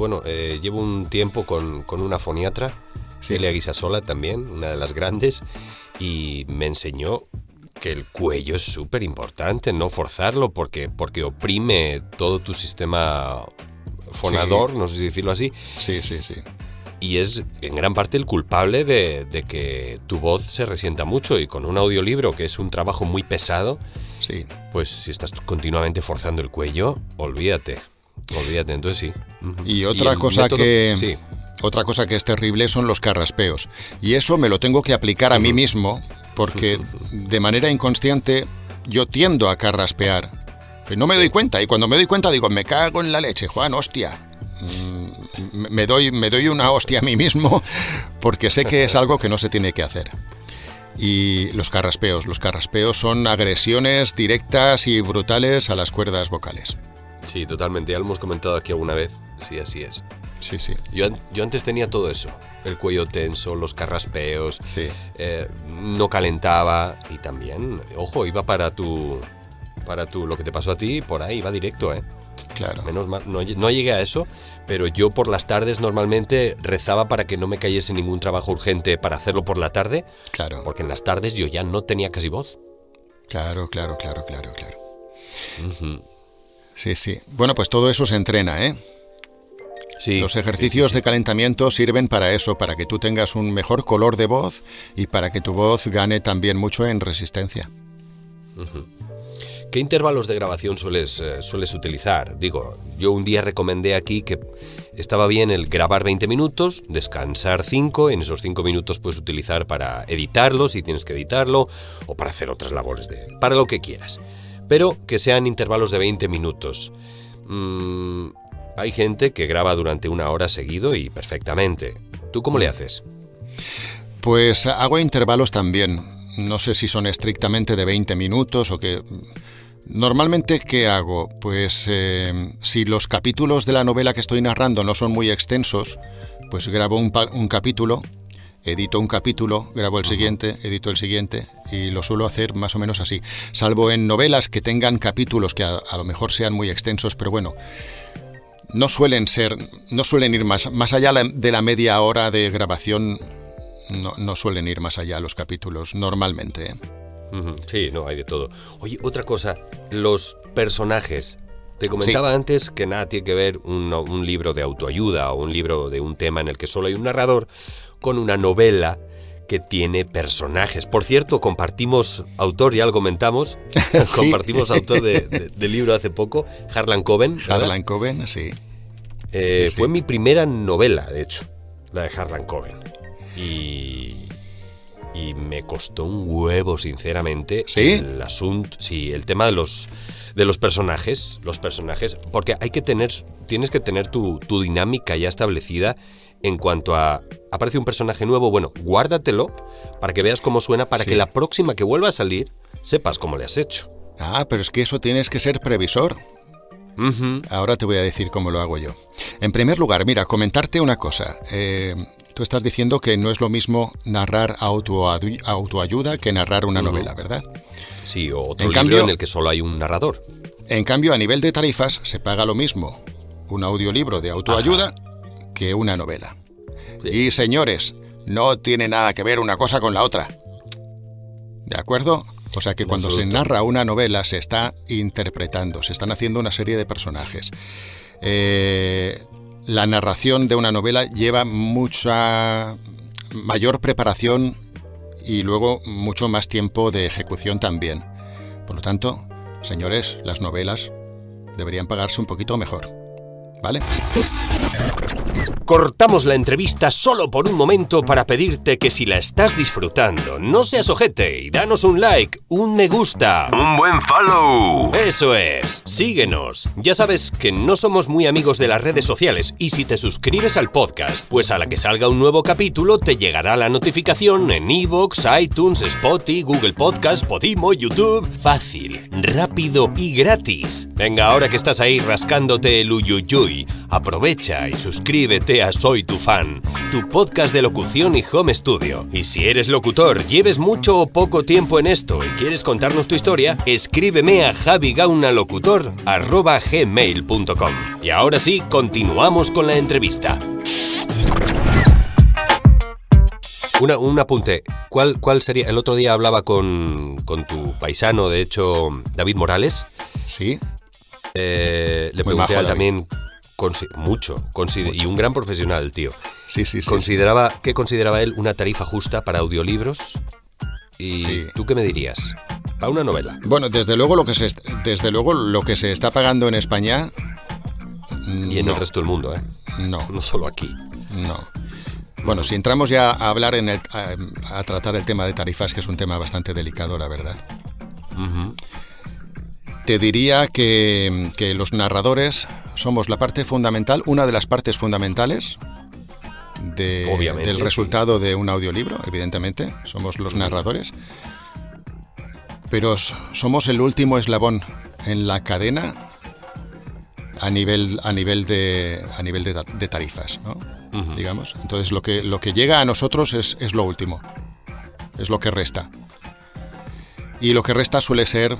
llevo un tiempo con una foniatra, Celia Guisasola también, una de las grandes, y me enseñó que el cuello es súper importante, no forzarlo porque oprime todo tu sistema fonador, no sé si decirlo así. Sí. Y es en gran parte el culpable de que tu voz se resienta mucho, y con un audiolibro, que es un trabajo muy pesado, pues si estás continuamente forzando el cuello, olvídate, entonces sí. Y otra cosa que es terrible son los carraspeos. Y eso me lo tengo que aplicar a mí mismo, porque de manera inconsciente yo tiendo a carraspear. Pero no me doy cuenta, y cuando me doy cuenta digo, me cago en la leche, Juan, hostia. Me doy una hostia a mí mismo, porque sé que es algo que no se tiene que hacer. Y los carraspeos son agresiones directas y brutales a las cuerdas vocales. Sí, totalmente, ya lo hemos comentado aquí alguna vez, sí, así es. Sí, sí. Yo antes tenía todo eso. El cuello tenso, los carraspeos. Sí. No calentaba. Y también, ojo, iba para tu lo que te pasó a ti, por ahí, iba directo, ¿eh? Claro. Menos mal, no llegué a eso, pero yo por las tardes normalmente rezaba para que no me cayese ningún trabajo urgente para hacerlo por la tarde. Claro. Porque en las tardes yo ya no tenía casi voz. Claro. Uh-huh. Sí, sí. Bueno, pues todo eso se entrena, ¿eh? Sí, los ejercicios de calentamiento sirven para eso, para que tú tengas un mejor color de voz y para que tu voz gane también mucho en resistencia. Uh-huh. ¿Qué intervalos de grabación sueles utilizar? Digo, yo un día recomendé aquí que estaba bien el grabar 20 minutos, descansar 5, en esos 5 minutos puedes utilizar para editarlo, si tienes que editarlo, o para hacer otras labores, para lo que quieras. Pero que sean intervalos de 20 minutos. Hay gente que graba durante 1 hora seguido y perfectamente. ¿Tú cómo le haces? Pues hago intervalos también. No sé si son estrictamente de 20 minutos o qué. Normalmente, ¿qué hago? Pues si los capítulos de la novela que estoy narrando no son muy extensos, pues grabo un capítulo, edito un capítulo, grabo el siguiente, edito el siguiente, y lo suelo hacer más o menos así. Salvo en novelas que tengan capítulos que a lo mejor sean muy extensos, pero bueno, no suelen ir más allá de la media hora de grabación. No suelen ir más allá los capítulos normalmente, ¿eh? Sí, no, hay de todo. Oye, otra cosa, los personajes. Te comentaba antes que nada tiene que ver un libro de autoayuda o un libro de un tema en el que solo hay un narrador con una novela que tiene personajes. Por cierto, compartimos autor, ya lo comentamos, Sí. Compartimos autor del libro hace poco, Harlan Coben. Harlan Coben, sí. Fue mi primera novela, de hecho, la de Harlan Coben. Y me costó un huevo, sinceramente, ¿Sí? el asunto, sí, el tema de los personajes, porque tienes que tener tu dinámica ya establecida en cuanto a aparece un personaje nuevo, bueno, guárdatelo para que veas cómo suena, para que la próxima que vuelva a salir sepas cómo le has hecho. Ah, pero es que eso tienes que ser previsor. Uh-huh. Ahora te voy a decir cómo lo hago yo. En primer lugar, mira, comentarte una cosa. Tú estás diciendo que no es lo mismo narrar autoayuda que narrar una novela, ¿verdad? Sí, o otro libro en el que solo hay un narrador. En cambio, a nivel de tarifas, se paga lo mismo un audiolibro de autoayuda que una novela. Sí. Y señores, no tiene nada que ver una cosa con la otra. ¿De acuerdo? O sea que cuando se narra una novela se está interpretando, se están haciendo una serie de personajes. La narración de una novela lleva mucha mayor preparación y luego mucho más tiempo de ejecución también. Por lo tanto, señores, las novelas deberían pagarse un poquito mejor, ¿vale? Cortamos la entrevista solo por un momento para pedirte que si la estás disfrutando, no seas ojete y danos un like, un me gusta. ¡Un buen follow! Eso es, síguenos. Ya sabes que no somos muy amigos de las redes sociales y si te suscribes al podcast, pues a la que salga un nuevo capítulo te llegará la notificación en iVoox, iTunes, Spotify, Google Podcast, Podimo, YouTube. Fácil, rápido y gratis. Venga, ahora que estás ahí rascándote el uyuyuy, aprovecha y suscríbete a Soy tu Fan, tu podcast de locución y home studio. Y si eres locutor, lleves mucho o poco tiempo en esto y quieres contarnos tu historia, escríbeme a javigaunalocutor@gmail.com. Y ahora sí, continuamos con la entrevista. Un apunte. ¿Cuál sería? El otro día hablaba con tu paisano, de hecho, David Morales. Sí. Le pregunté a él también. Y un gran profesional, tío. Sí. ¿Qué consideraba él una tarifa justa para audiolibros? ¿Y tú qué me dirías? Para una novela. Bueno, desde luego lo que se está pagando en España. Y en el resto del mundo, ¿eh? No. No solo aquí. No. Bueno, si entramos ya a hablar a tratar el tema de tarifas, que es un tema bastante delicado, la verdad. Uh-huh. Te diría que los narradores somos la parte fundamental, una de las partes fundamentales del resultado de un audiolibro, evidentemente, somos los narradores, pero somos el último eslabón en la cadena a nivel de tarifas, ¿no? Digamos. Entonces lo que llega a nosotros es lo último, es lo que resta. Y lo que resta suele estar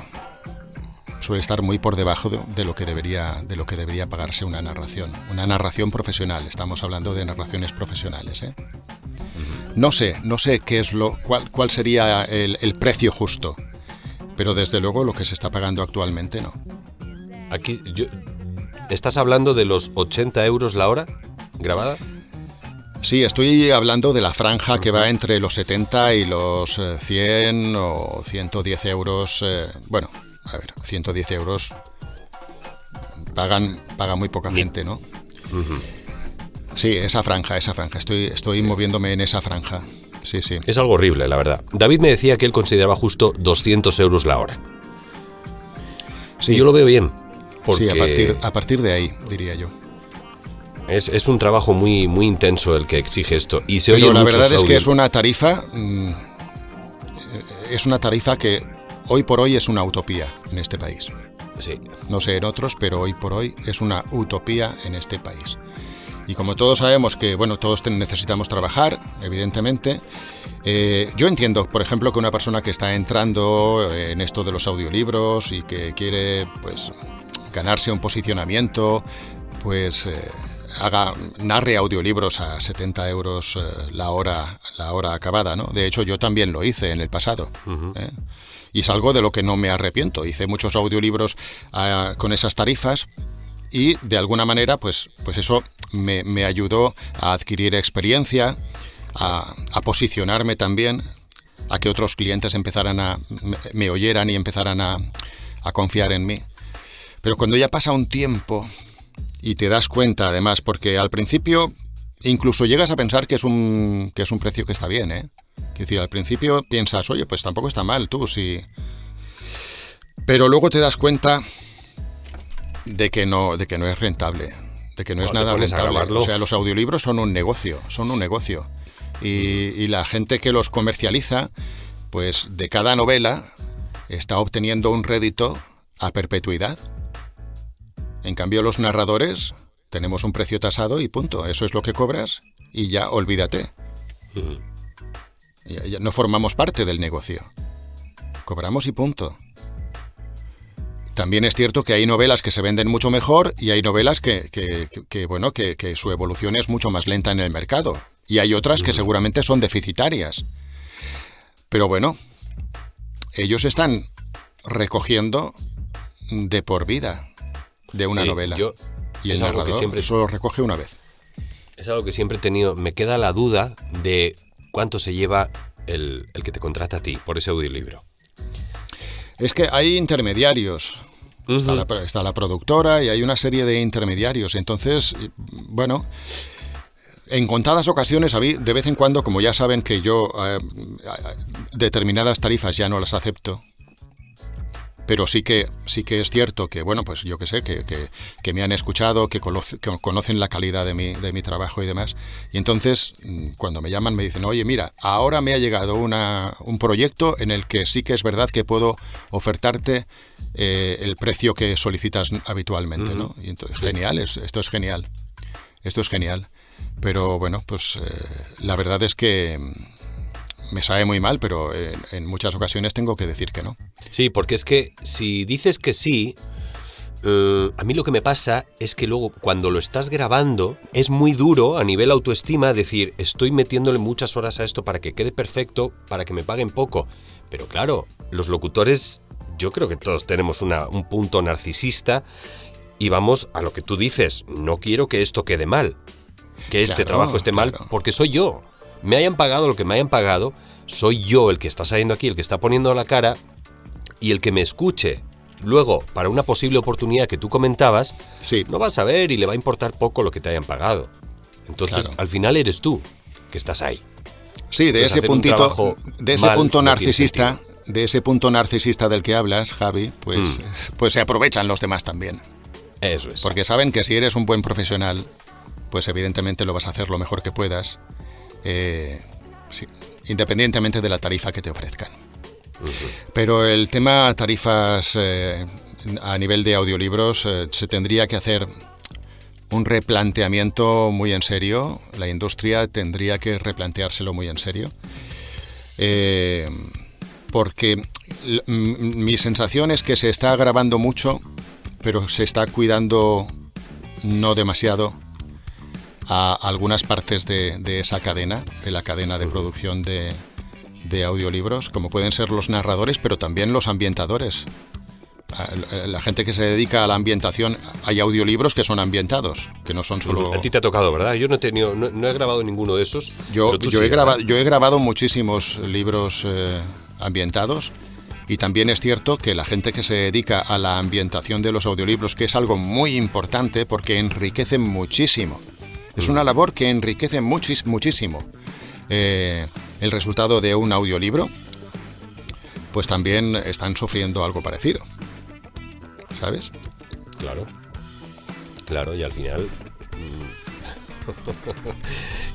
muy por debajo de lo que debería pagarse una narración profesional. Estamos hablando de narraciones profesionales, ¿eh? No sé qué es cuál sería el precio justo, pero desde luego lo que se está pagando actualmente no. Aquí ¿estás hablando de los 80 euros la hora grabada? Sí, estoy hablando de la franja que va entre los 70 y los 100 o 110 euros. Bueno, a ver, 110 euros paga muy poca gente, ¿no? Sí, esa franja. Estoy moviéndome en esa franja. Sí. Es algo horrible, la verdad. David me decía que él consideraba justo 200 euros la hora. Sí, yo lo veo bien. Porque sí, a partir de ahí, diría yo. Es un trabajo muy, muy intenso el que exige esto. Y se Pero oye la muchos verdad es que audios. es una tarifa que hoy por hoy es una utopía en este país. Sí. No sé en otros, pero hoy por hoy es una utopía en este país. Y como todos sabemos que, bueno, todos necesitamos trabajar, evidentemente, yo entiendo, por ejemplo, que una persona que está entrando en esto de los audiolibros y que quiere, pues, ganarse un posicionamiento, pues narre audiolibros a 70 euros la hora acabada, ¿no? De hecho, yo también lo hice en el pasado. Y es algo de lo que no me arrepiento. Hice muchos audiolibros con esas tarifas y de alguna manera, pues eso me ayudó a adquirir experiencia, a posicionarme también, a que otros clientes me oyeran y empezaran a confiar en mí. Pero cuando ya pasa un tiempo y te das cuenta, además, porque al principio incluso llegas a pensar que es un precio que está bien, ¿eh? Es decir, al principio piensas, oye, pues tampoco está mal, tú, sí. Pero luego te das cuenta de que no es rentable, de que no es nada rentable. O sea, los audiolibros son un negocio. Y la gente que los comercializa, pues de cada novela está obteniendo un rédito a perpetuidad. En cambio, los narradores tenemos un precio tasado y punto. Eso es lo que cobras y ya olvídate. Ya no formamos parte del negocio. Cobramos y punto. También es cierto que hay novelas que se venden mucho mejor y hay novelas que su evolución es mucho más lenta en el mercado. Y hay otras que seguramente son deficitarias. Pero bueno, ellos están recogiendo de por vida de una novela. Y el narrador solo recoge una vez. Es algo que siempre he tenido. Me queda la duda de cuánto se lleva el que te contrata a ti por ese audiolibro. Es que hay intermediarios. Está la productora y hay una serie de intermediarios. Entonces, bueno, en contadas ocasiones, de vez en cuando, como ya saben que yo determinadas tarifas ya no las acepto, pero sí que es cierto que, bueno, pues yo que sé, que me han escuchado, que conocen la calidad de mi trabajo y demás. Y entonces, cuando me llaman, me dicen, oye, mira, ahora me ha llegado un proyecto en el que sí que es verdad que puedo ofertarte el precio que solicitas habitualmente, ¿no? Y entonces, genial, esto es genial. Esto es genial. Pero bueno, pues la verdad es que me sabe muy mal, pero en muchas ocasiones tengo que decir que no. Sí, porque es que si dices que sí, a mí lo que me pasa es que luego cuando lo estás grabando es muy duro a nivel autoestima decir, estoy metiéndole muchas horas a esto para que quede perfecto, para que me paguen poco. Pero claro, los locutores, yo creo que todos tenemos un punto narcisista y vamos a lo que tú dices, no quiero que esto quede mal, que este trabajo esté mal, porque soy yo. Me hayan pagado lo que me hayan pagado, soy yo el que está saliendo aquí, el que está poniendo la cara, y el que me escuche luego para una posible oportunidad que tú comentabas, no va a saber y le va a importar poco lo que te hayan pagado. Entonces, al final eres tú que estás ahí. Sí, de ese puntito, de ese punto narcisista, de ese punto narcisista del que hablas, Javi, pues se aprovechan los demás también. Eso es. Porque saben que si eres un buen profesional, pues evidentemente lo vas a hacer lo mejor que puedas. Independientemente de la tarifa que te ofrezcan. Pero el tema tarifas a nivel de audiolibros se tendría que hacer un replanteamiento muy en serio. La industria tendría que replanteárselo muy en serio. Porque mi sensación es que se está grabando mucho, pero se está cuidando no demasiado a algunas partes de esa cadena, de la cadena de producción de audiolibros, como pueden ser los narradores, pero también los ambientadores. La gente que se dedica a la ambientación, hay audiolibros que son ambientados, que no son solo... A ti te ha tocado, ¿verdad? Yo no he grabado ninguno de esos. Yo he grabado muchísimos libros ambientados, y también es cierto que la gente que se dedica a la ambientación de los audiolibros, que es algo muy importante porque enriquece muchísimo. Es una labor que enriquece muchísimo el resultado de un audiolibro, pues también están sufriendo algo parecido, ¿sabes? Claro, y al final...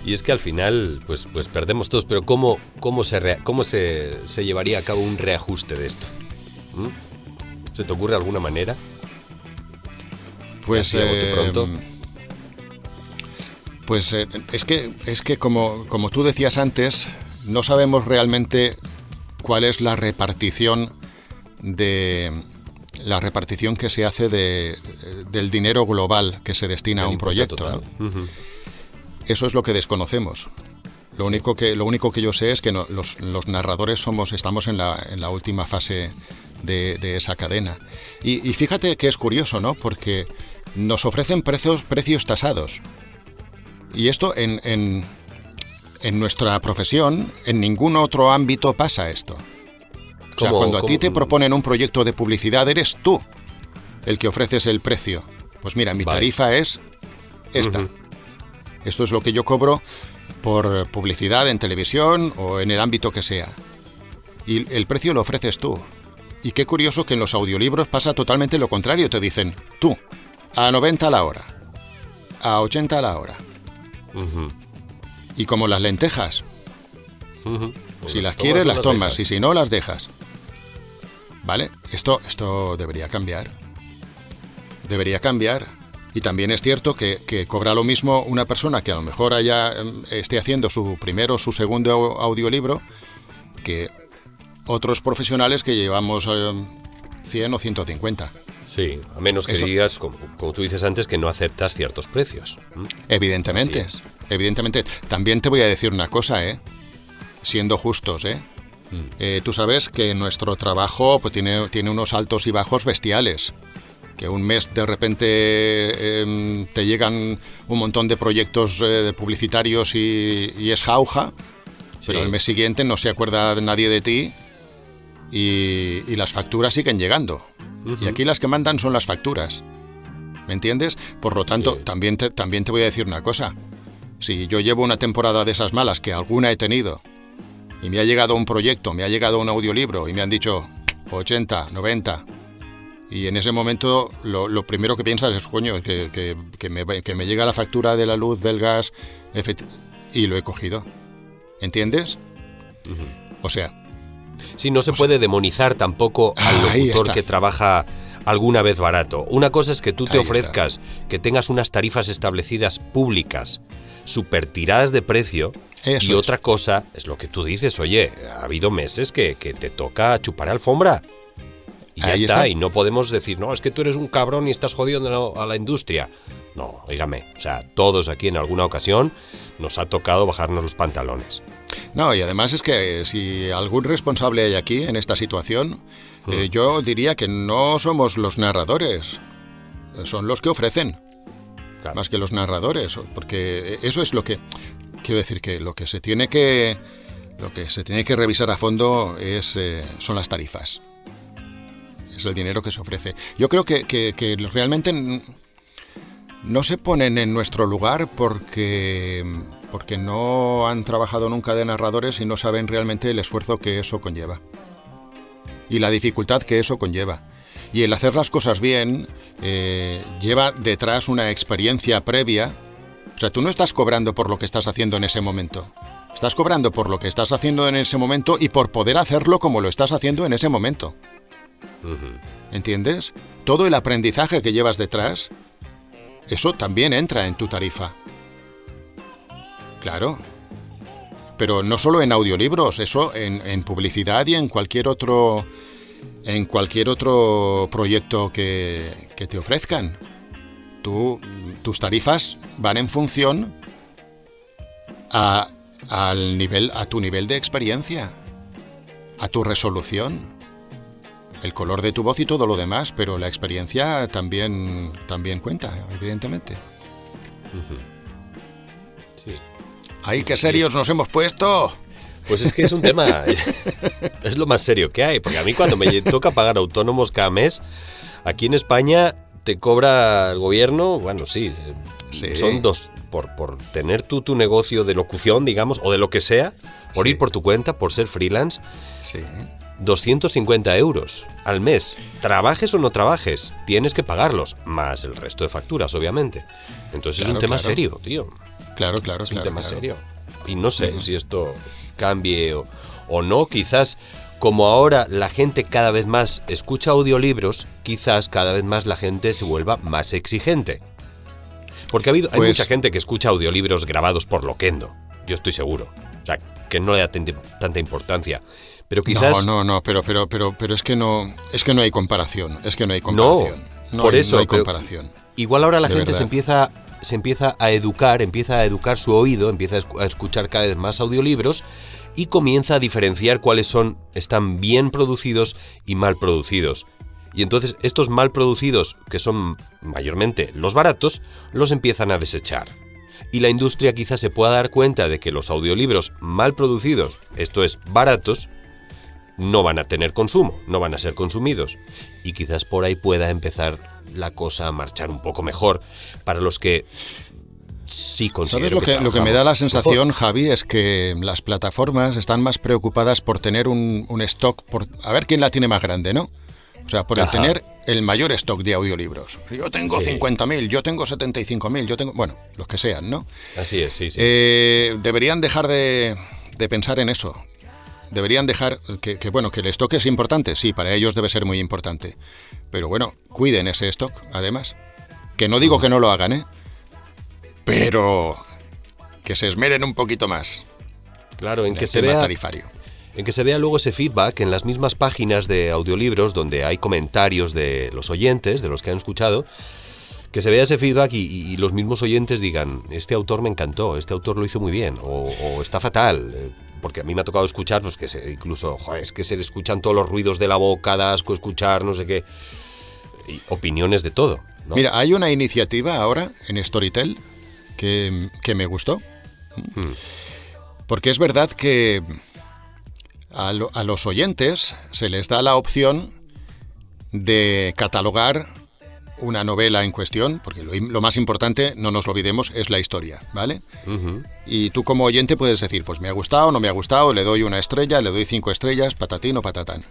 y es que al final, pues perdemos todos, pero ¿cómo se llevaría a cabo un reajuste de esto? ¿Se te ocurre alguna manera? Pues... pronto. Pues es que como tú decías antes, no sabemos realmente cuál es la repartición que se hace del dinero global que se destina a un proyecto, ¿no? Uh-huh. Eso es lo que desconocemos. Lo único que yo sé es que los narradores estamos en la última fase de esa cadena. Y fíjate que es curioso, ¿no? Porque nos ofrecen precios tasados. Y esto en nuestra profesión, en ningún otro ámbito pasa esto. O sea, cuando a ti te proponen un proyecto de publicidad, eres tú el que ofreces el precio. Pues mira, mi tarifa es esta. Uh-huh. Esto es lo que yo cobro por publicidad en televisión o en el ámbito que sea. Y el precio lo ofreces tú. Y qué curioso que en los audiolibros pasa totalmente lo contrario. Te dicen, tú, a 90 la hora, a 80 la hora. Uh-huh. Y como las lentejas. Uh-huh. Si las quieres, las tomas, y si no, las dejas. ¿Vale? Esto debería cambiar. Debería cambiar. Y también es cierto que cobra lo mismo una persona que a lo mejor esté haciendo su primero o su segundo audiolibro que otros profesionales que llevamos 100 o 150. Sí, a menos que digas, como tú dices antes, que no aceptas ciertos precios. Evidentemente. También te voy a decir una cosa, siendo justos, tú sabes que nuestro trabajo pues, tiene unos altos y bajos bestiales. Que un mes de repente te llegan un montón de proyectos publicitarios y es jauja, pero el mes siguiente no se acuerda nadie de ti y las facturas siguen llegando. Uh-huh. Y aquí las que mandan son las facturas. ¿Me entiendes? Por lo tanto, también te voy a decir una cosa. Si yo llevo una temporada de esas malas, que alguna he tenido, y me ha llegado un proyecto, me ha llegado un audiolibro y me han dicho 80, 90... Y en ese momento lo primero que piensas es, coño, que me llega la factura de la luz, del gas, y lo he cogido. ¿Entiendes? Uh-huh. O sea... Sí, no se puede demonizar tampoco al locutor que trabaja alguna vez barato. Una cosa es que tú te ofrezcas, que tengas unas tarifas establecidas públicas, súper tiradas de precio, y otra cosa es lo que tú dices, oye, ha habido meses que te toca chupar alfombra. Y ya está, y no podemos decir, no, es que tú eres un cabrón y estás jodiendo a la industria. No, oígame, o sea, todos aquí en alguna ocasión nos ha tocado bajarnos los pantalones. No, y además es que si algún responsable hay aquí en esta situación, yo diría que no somos los narradores, son los que ofrecen, claro. Más que los narradores, porque eso es lo que, quiero decir que lo que se tiene que revisar a fondo son las tarifas. Es el dinero que se ofrece. Yo creo que realmente no se ponen en nuestro lugar porque no han trabajado nunca de narradores y no saben realmente el esfuerzo que eso conlleva. Y la dificultad que eso conlleva. Y el hacer las cosas bien lleva detrás una experiencia previa. O sea, tú no estás cobrando por lo que estás haciendo en ese momento. Estás cobrando por lo que estás haciendo en ese momento y por poder hacerlo como lo estás haciendo en ese momento. ¿Entiendes? todo el aprendizaje que llevas detrás, eso también entra en tu tarifa. Claro. Pero no solo en audiolibros, eso en publicidad y en cualquier otro proyecto que te ofrezcan. Tus tarifas van en función a tu nivel de experiencia, a tu resolución, el color de tu voz y todo lo demás, pero la experiencia también cuenta, evidentemente. Uh-huh. Sí. ¡Ay, qué serios nos hemos puesto! Pues es que es un tema, es lo más serio que hay, porque a mí cuando me toca pagar autónomos cada mes, aquí en España te cobra el gobierno, bueno, sí. Son 2, por tener tu negocio de locución, digamos, o de lo que sea, por ir por tu cuenta, por ser freelance, 250 euros al mes. Trabajes o no trabajes, tienes que pagarlos, más el resto de facturas, obviamente. Entonces es un tema serio, tío. Claro. Es un tema serio. Y no sé si esto cambie o no, quizás como ahora la gente cada vez más escucha audiolibros, quizás cada vez más la gente se vuelva más exigente. Porque hay mucha gente que escucha audiolibros grabados por Loquendo, yo estoy seguro. O sea, que no le da tanta importancia. Pero quizás... No, pero es que no hay comparación. Es que no hay comparación. No, por eso no hay comparación. Igual ahora la gente se empieza a educar su oído, empieza a escuchar cada vez más audiolibros y comienza a diferenciar cuáles están bien producidos y mal producidos. Y entonces estos mal producidos, que son mayormente los baratos, los empiezan a desechar. Y la industria quizás se pueda dar cuenta de que los audiolibros mal producidos, esto es, baratos, no van a tener consumo, no van a ser consumidos. Y quizás por ahí pueda empezar la cosa a marchar un poco mejor para los que sí considero. ¿Sabes lo que me da la sensación, mejor, Javi? Es que las plataformas están más preocupadas por tener un stock, por a ver quién la tiene más grande, ¿no? O sea, por el tener el mayor stock de audiolibros. Yo tengo 50.000, yo tengo 75.000, yo tengo... Bueno, los que sean, ¿no? Así es, sí. Deberían dejar de pensar en eso. Deberían dejar que el stock es importante. Sí, para ellos debe ser muy importante. Pero bueno, cuiden ese stock, además. Que no digo que no lo hagan, ¿eh? Pero que se esmeren un poquito más. Claro, en que se vea tarifario. En que se vea luego ese feedback en las mismas páginas de audiolibros donde hay comentarios de los oyentes, de los que han escuchado, que se vea ese feedback y los mismos oyentes digan, este autor me encantó, este autor lo hizo muy bien, o está fatal, porque a mí me ha tocado escuchar, pues que incluso, es que se le escuchan todos los ruidos de la boca, da asco escuchar, no sé qué, y opiniones de todo, ¿no? Mira, hay una iniciativa ahora en Storytel que me gustó, porque es verdad que a los oyentes se les da la opción de catalogar una novela en cuestión, porque lo más importante, no nos lo olvidemos, es la historia, ¿vale? Uh-huh. Y tú como oyente puedes decir, pues me ha gustado, no me ha gustado, le doy 1 estrella, le doy 5 estrellas, patatín o patatán.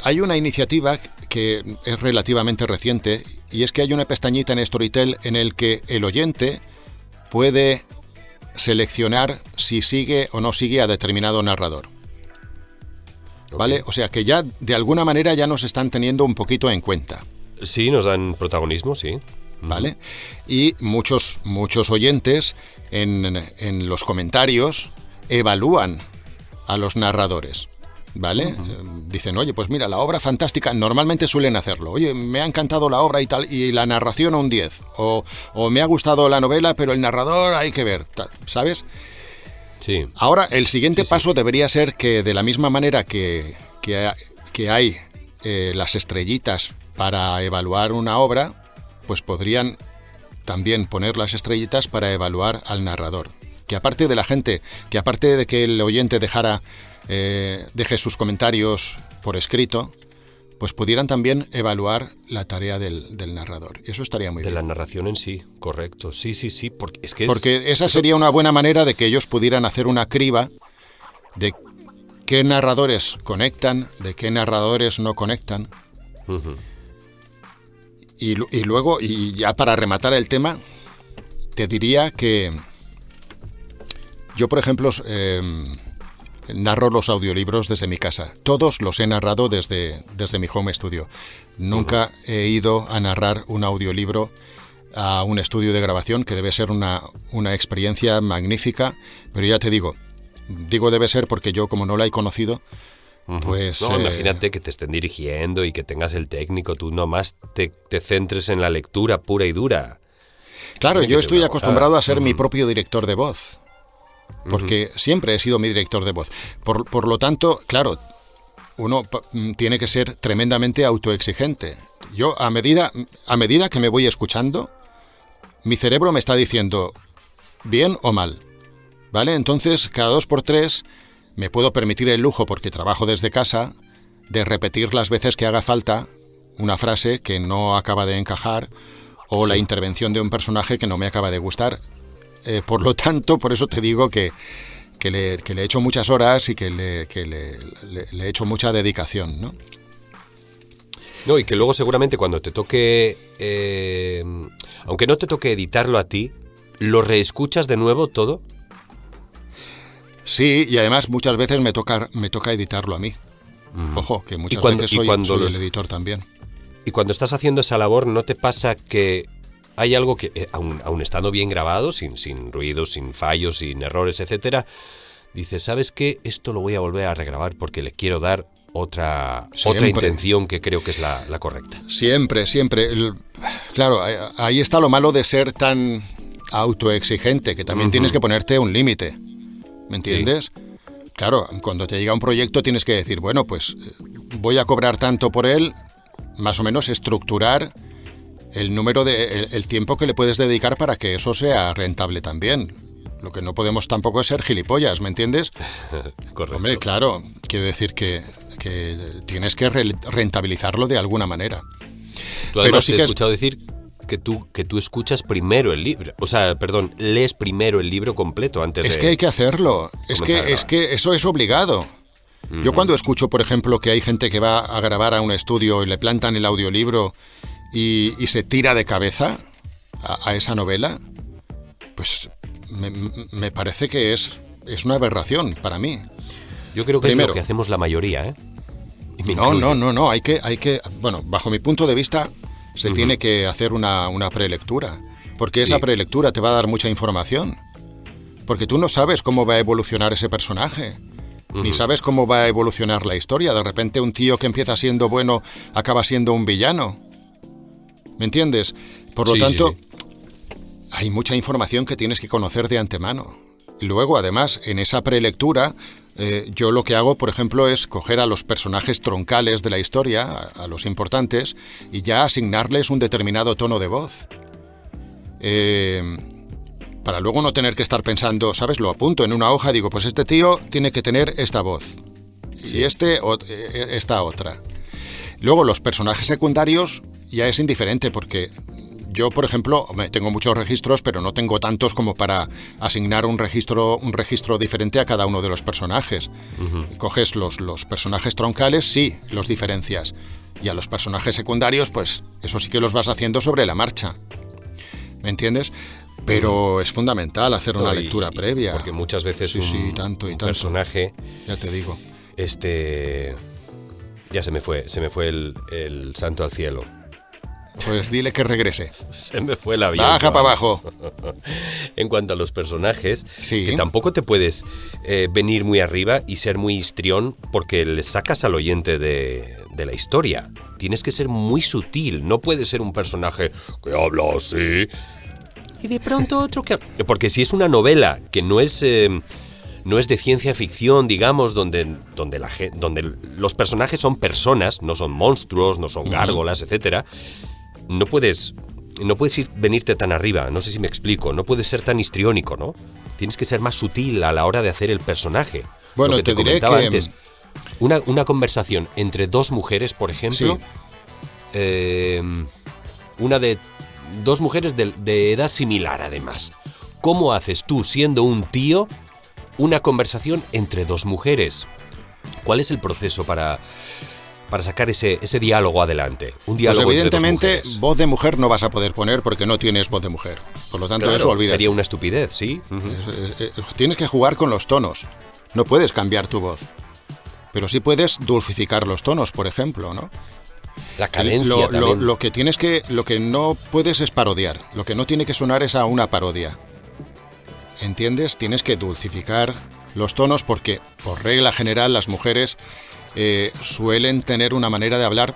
Hay una iniciativa que es relativamente reciente, y es que hay una pestañita en Storytel en el que el oyente puede seleccionar si sigue o no sigue a determinado narrador. ¿Vale? Okay. O sea que ya de alguna manera ya nos están teniendo un poquito en cuenta. Sí, nos dan protagonismo, sí. ¿Vale? Y muchos oyentes en los comentarios evalúan a los narradores. ¿Vale? Uh-huh. Dicen, oye, pues mira, la obra fantástica, normalmente suelen hacerlo. Oye, me ha encantado la obra y tal, y la narración un 10. O me ha gustado la novela, pero el narrador hay que ver, ¿sabes? Sí. Ahora, el siguiente paso debería ser que de la misma manera que hay las estrellitas para evaluar una obra, pues podrían también poner las estrellitas para evaluar al narrador. Que aparte de la gente, que aparte de que el oyente deje sus comentarios por escrito, pues pudieran también evaluar la tarea del narrador. Y eso estaría muy bien. De la narración en sí, correcto. Sí, porque es que porque esa sería una buena manera de que ellos pudieran hacer una criba de qué narradores conectan, de qué narradores no conectan. Uh-huh. Y luego, y ya para rematar el tema, te diría que yo, por ejemplo, narro los audiolibros desde mi casa. Todos los he narrado desde mi home studio. Nunca he ido a narrar un audiolibro a un estudio de grabación, que debe ser una experiencia magnífica, pero ya te digo debe ser porque yo, como no la he conocido, pues... No, imagínate que te estén dirigiendo y que tengas el técnico, tú nomás te centres en la lectura pura y dura. Claro, yo estoy acostumbrado a ser mi propio director de voz, porque siempre he sido mi director de voz. Por lo tanto, claro, uno tiene que ser tremendamente autoexigente. Yo, a medida que me voy escuchando, mi cerebro me está diciendo bien o mal, ¿vale? Entonces, cada 2 por 3 me puedo permitir el lujo, porque trabajo desde casa, de repetir las veces que haga falta una frase que no acaba de encajar o la intervención de un personaje que no me acaba de gustar. Por lo tanto, por eso te digo que le he hecho muchas horas y que le he hecho mucha dedicación, ¿no? No, y que luego seguramente cuando te toque, aunque no te toque editarlo a ti, ¿lo reescuchas de nuevo todo? Sí, y además muchas veces me toca editarlo a mí. Ojo, que muchas veces soy el editor también. Y cuando estás haciendo esa labor, ¿no te pasa que hay algo que, aun estando bien grabado, sin ruidos, sin fallos, sin errores, etcétera, dices, ¿sabes qué? Esto lo voy a volver a regrabar porque le quiero dar otra intención que creo que es la correcta? Siempre. Claro, ahí está lo malo de ser tan autoexigente, que también tienes que ponerte un límite. ¿Me entiendes? Sí. Claro, cuando te llega un proyecto tienes que decir, bueno, pues voy a cobrar tanto por él, más o menos estructurar el tiempo que le puedes dedicar para que eso sea rentable también. Lo que no podemos tampoco es ser gilipollas, ¿me entiendes? Correcto. Hombre, claro, quiero decir que tienes que rentabilizarlo de alguna manera. Tú además te he escuchado decir que tú escuchas primero el libro, lees primero el libro completo antes de... Es que hay que hacerlo, es que eso es obligado. Yo cuando escucho, por ejemplo, que hay gente que va a grabar a un estudio y le plantan el audiolibro y se tira de cabeza a esa novela, pues me parece que es una aberración para mí. Yo creo que primero, es lo que hacemos la mayoría, ¿eh? No, hay que, bueno, bajo mi punto de vista, se tiene que hacer una prelectura, porque esa prelectura te va a dar mucha información, porque tú no sabes cómo va a evolucionar ese personaje, ni sabes cómo va a evolucionar la historia. De repente un tío que empieza siendo bueno acaba siendo un villano, ¿me entiendes? Por lo tanto, hay mucha información que tienes que conocer de antemano. Luego, además, en esa prelectura, yo lo que hago, por ejemplo, es coger a los personajes troncales de la historia, a los importantes, y ya asignarles un determinado tono de voz. Para luego no tener que estar pensando, ¿sabes? Lo apunto en una hoja, digo, pues este tío tiene que tener esta voz, y esta otra. Luego, los personajes secundarios ya es indiferente, porque yo, por ejemplo, tengo muchos registros, pero no tengo tantos como para asignar un registro diferente a cada uno de los personajes. Coges los personajes troncales, sí, los diferencias. Y a los personajes secundarios, pues eso sí que los vas haciendo sobre la marcha. ¿Me entiendes? Pero es fundamental hacer una lectura previa. Porque muchas veces tanto personaje... Ya te digo. Ya se me fue el santo al cielo. Pues dile que regrese. Se me fue el avión. Baja para abajo. En cuanto a los personajes, sí, que tampoco te puedes venir muy arriba y ser muy histrión porque le sacas al oyente de la historia. Tienes que ser muy sutil. No puedes ser un personaje que habla así y de pronto otro que... Porque si es una novela que no es de ciencia ficción, digamos, donde los personajes son personas, no son monstruos, no son gárgolas, etcétera. No puedes venirte tan arriba, no sé si me explico, no puedes ser tan histriónico, ¿no? Tienes que ser más sutil a la hora de hacer el personaje. Bueno, lo que te diré comentaba que... antes, una conversación entre dos mujeres, por ejemplo, una de dos mujeres de edad similar, además. ¿Cómo haces tú, siendo un tío, una conversación entre dos mujeres? ¿Cuál es el proceso para sacar ese diálogo adelante? Un diálogo pues evidentemente, entre dos mujeres. Voz de mujer no vas a poder poner porque no tienes voz de mujer. Por lo tanto, claro, eso olvídate. Sería una estupidez, ¿sí? Tienes que jugar con los tonos. no puedes cambiar tu voz. Pero sí puedes dulcificar los tonos, por ejemplo, ¿no? La cadencia también. Lo que no puedes es parodiar. Lo que no tiene que sonar es a una parodia. ¿Entiendes? Tienes que dulcificar los tonos porque, por regla general, las mujeres suelen tener una manera de hablar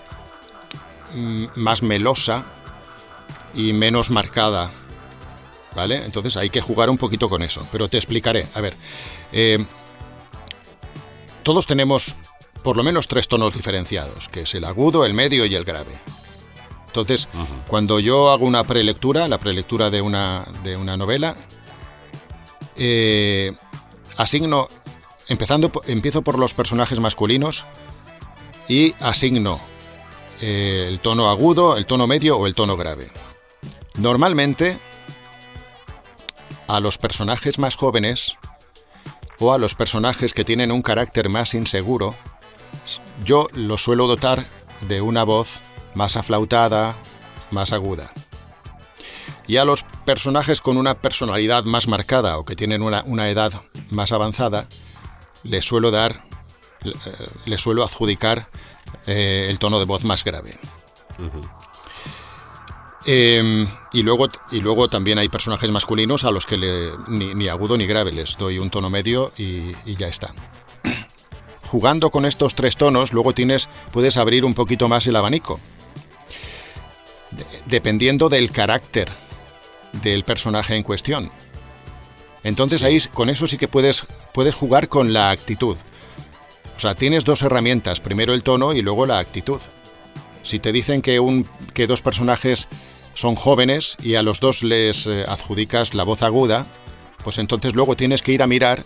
más melosa y menos marcada, ¿vale? Entonces hay que jugar un poquito con eso, pero te explicaré. A ver, todos tenemos por lo menos 3 tonos diferenciados, que es el agudo, el medio y el grave. Entonces, cuando yo hago una prelectura, la prelectura de una novela, empiezo por los personajes masculinos y asigno el tono agudo, el tono medio o el tono grave. Normalmente, a los personajes más jóvenes o a los personajes que tienen un carácter más inseguro, yo los suelo dotar de una voz más aflautada, más aguda. Y a los personajes con una personalidad más marcada o que tienen una edad más avanzada, les suelo adjudicar el tono de voz más grave. Y luego también hay personajes masculinos a los que ni agudo ni grave, les doy un tono medio y ya está. Jugando con estos 3 tonos, luego puedes abrir un poquito más el abanico, dependiendo del carácter del personaje en cuestión. Entonces sí. Ahí con eso sí que puedes jugar con la actitud. O sea, tienes 2 herramientas, primero el tono y luego la actitud. Si te dicen que 2 personajes son jóvenes y a los 2 les adjudicas la voz aguda, pues entonces luego tienes que ir a mirar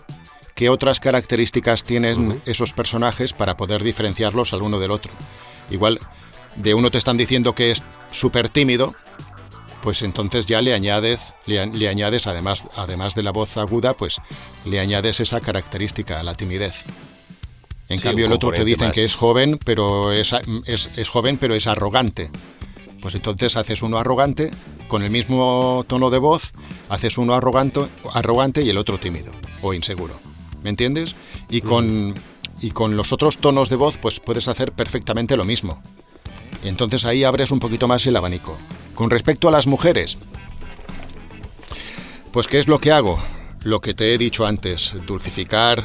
qué otras características tienen esos personajes para poder diferenciarlos al uno del otro. Igual de uno te están diciendo que es súper tímido, pues entonces ya le añades además de la voz aguda, pues le añades esa característica, la timidez. En cambio el otro te dicen que es joven, pero es joven, pero es arrogante. Pues entonces haces uno arrogante, con el mismo tono de voz, haces uno arrogante y el otro tímido o inseguro. ¿Me entiendes? Y con los otros tonos de voz, pues puedes hacer perfectamente lo mismo. Y entonces ahí abres un poquito más el abanico. Con respecto a las mujeres, pues ¿qué es lo que hago? Lo que te he dicho antes, dulcificar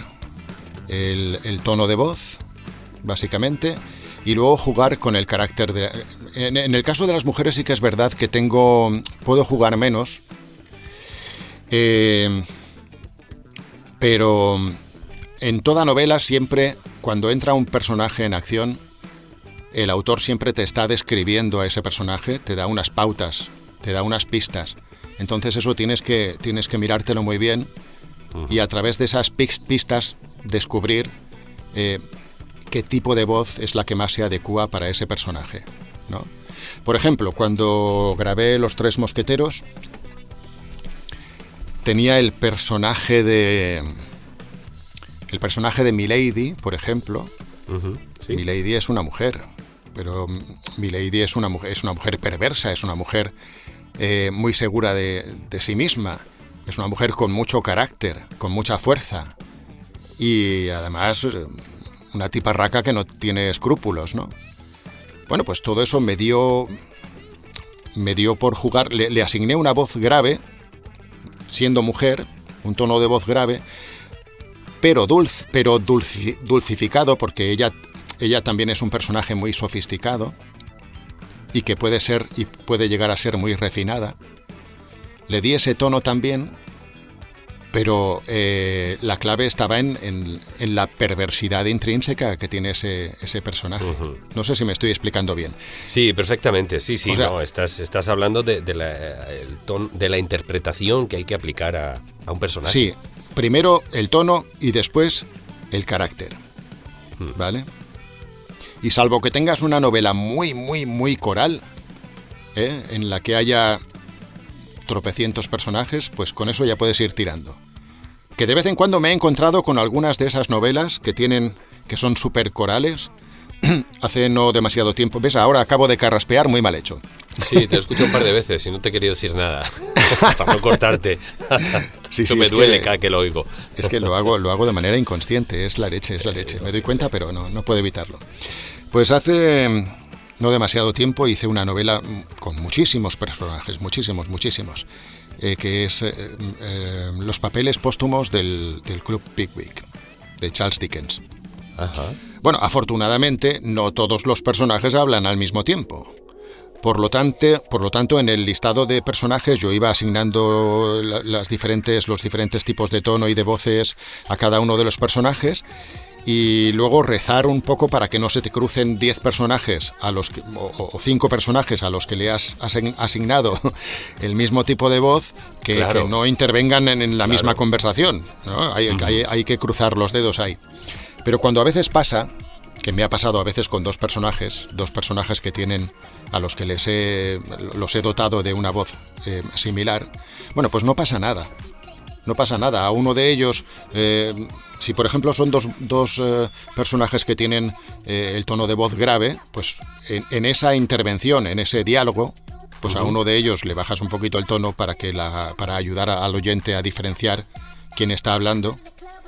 el tono de voz, básicamente, y luego jugar con el carácter en el caso de las mujeres sí que es verdad que puedo jugar menos, pero en toda novela siempre, cuando entra un personaje en acción, el autor siempre te está describiendo a ese personaje, te da unas pautas, te da unas pistas. Entonces eso tienes que mirártelo muy bien y a través de esas pistas descubrir qué tipo de voz es la que más se adecua para ese personaje, ¿no? Por ejemplo, cuando grabé Los 3 Mosqueteros, tenía el personaje de Milady, por ejemplo. ¿Sí? Milady es una mujer, pero Milady es una mujer perversa, es una mujer muy segura de sí misma, es una mujer con mucho carácter, con mucha fuerza y además una tiparraca que no tiene escrúpulos, ¿no? Bueno, pues todo eso me dio por jugar, le asigné una voz grave, siendo mujer, un tono de voz grave, pero dulcificado, porque ella también es un personaje muy sofisticado y que puede llegar a ser muy refinada. Le di ese tono también, pero la clave estaba en la perversidad intrínseca que tiene ese personaje. No sé si me estoy explicando bien. Sí, perfectamente. Sí, o sea, no, estás hablando de la interpretación que hay que aplicar a un personaje. Sí, primero el tono y después el carácter, ¿vale? Y salvo que tengas una novela muy, muy, muy coral, en la que haya tropecientos personajes, pues con eso ya puedes ir tirando. Que de vez en cuando me he encontrado con algunas de esas novelas que son súper corales, hace no demasiado tiempo. ¿Ves? Ahora acabo de carraspear muy mal hecho. Sí, te lo escucho un par de veces y no te he querido decir nada para no cortarte. Sí, Eso sí, me es duele que- cada que lo oigo. Es que lo hago de manera inconsciente, es la leche. Me doy cuenta, pero no puedo evitarlo. Pues hace no demasiado tiempo hice una novela con muchísimos personajes, muchísimos, que es Los papeles póstumos del Club Pickwick, de Charles Dickens. Ajá. Bueno, afortunadamente no todos los personajes hablan al mismo tiempo. Por lo tanto, en el listado de personajes yo iba asignando los diferentes tipos de tono y de voces a cada uno de los personajes y luego rezar un poco para que no se te crucen 10 personajes o 5 personajes a los que le has asignado el mismo tipo de voz que no intervengan en la misma conversación, ¿no? Hay que cruzar los dedos ahí. Pero cuando a veces pasa, que me ha pasado a veces con dos personajes que tienen, a los que los he dotado de una voz similar, bueno, pues no pasa nada. No pasa nada. A uno de ellos, si por ejemplo son dos personajes que tienen el tono de voz grave, pues en esa intervención, en ese diálogo, pues a uno de ellos le bajas un poquito el tono para ayudar al oyente a diferenciar quién está hablando.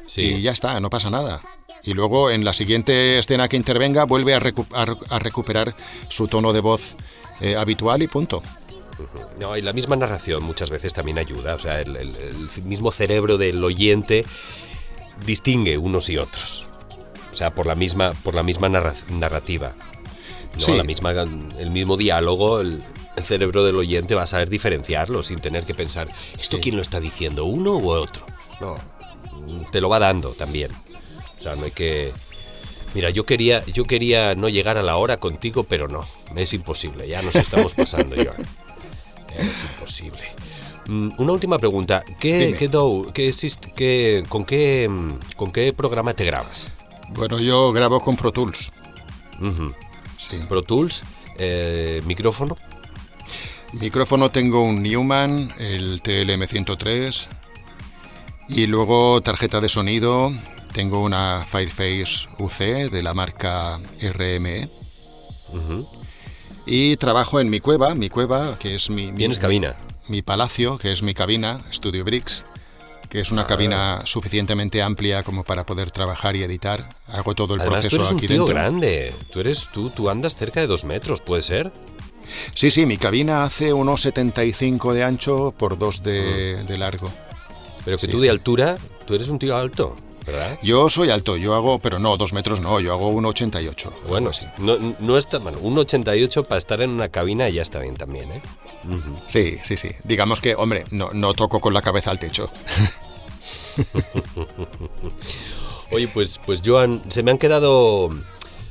Sí. Y ya está, no pasa nada. Y luego en la siguiente escena que intervenga vuelve a recuperar su tono de voz habitual y punto. No, y la misma narración muchas veces también ayuda. O sea, el mismo cerebro del oyente distingue unos y otros. O sea, por la misma narrativa. ¿No? Sí. El mismo diálogo, el cerebro del oyente va a saber diferenciarlo sin tener que pensar, ¿esto quién lo está diciendo, uno u otro? No, te lo va dando también. O sea, no hay que... Mira, yo quería no llegar a la hora contigo, pero no, es imposible, ya nos estamos pasando, Joan. Es imposible. Una última pregunta, ¿con qué programa te grabas? Bueno, yo grabo con Pro Tools. Sí. Pro Tools, micrófono. Micrófono tengo un Neumann, el TLM103, y luego tarjeta de sonido. Tengo una Fireface UC de la marca RME. Y trabajo en mi cueva, que es ¿Tienes cabina? Mi palacio, que es mi cabina, Studio Bricks, que es una cabina suficientemente amplia como para poder trabajar y editar. Hago todo el Además, proceso aquí tú eres un tío dentro. grande. Tú andas cerca de 2 metros, ¿puede ser? Sí, mi cabina hace unos 75 de ancho por 2 de largo. Pero que Sí, tú de altura, tú eres un tío alto, ¿verdad? Yo soy alto, yo hago 2 metros no, yo hago 1,88. Bueno, sí. No está mal. 1,88 para estar en una cabina ya está bien también, ¿eh? Sí. Digamos que, hombre, no toco con la cabeza al techo. Oye, pues Joan, se me han quedado...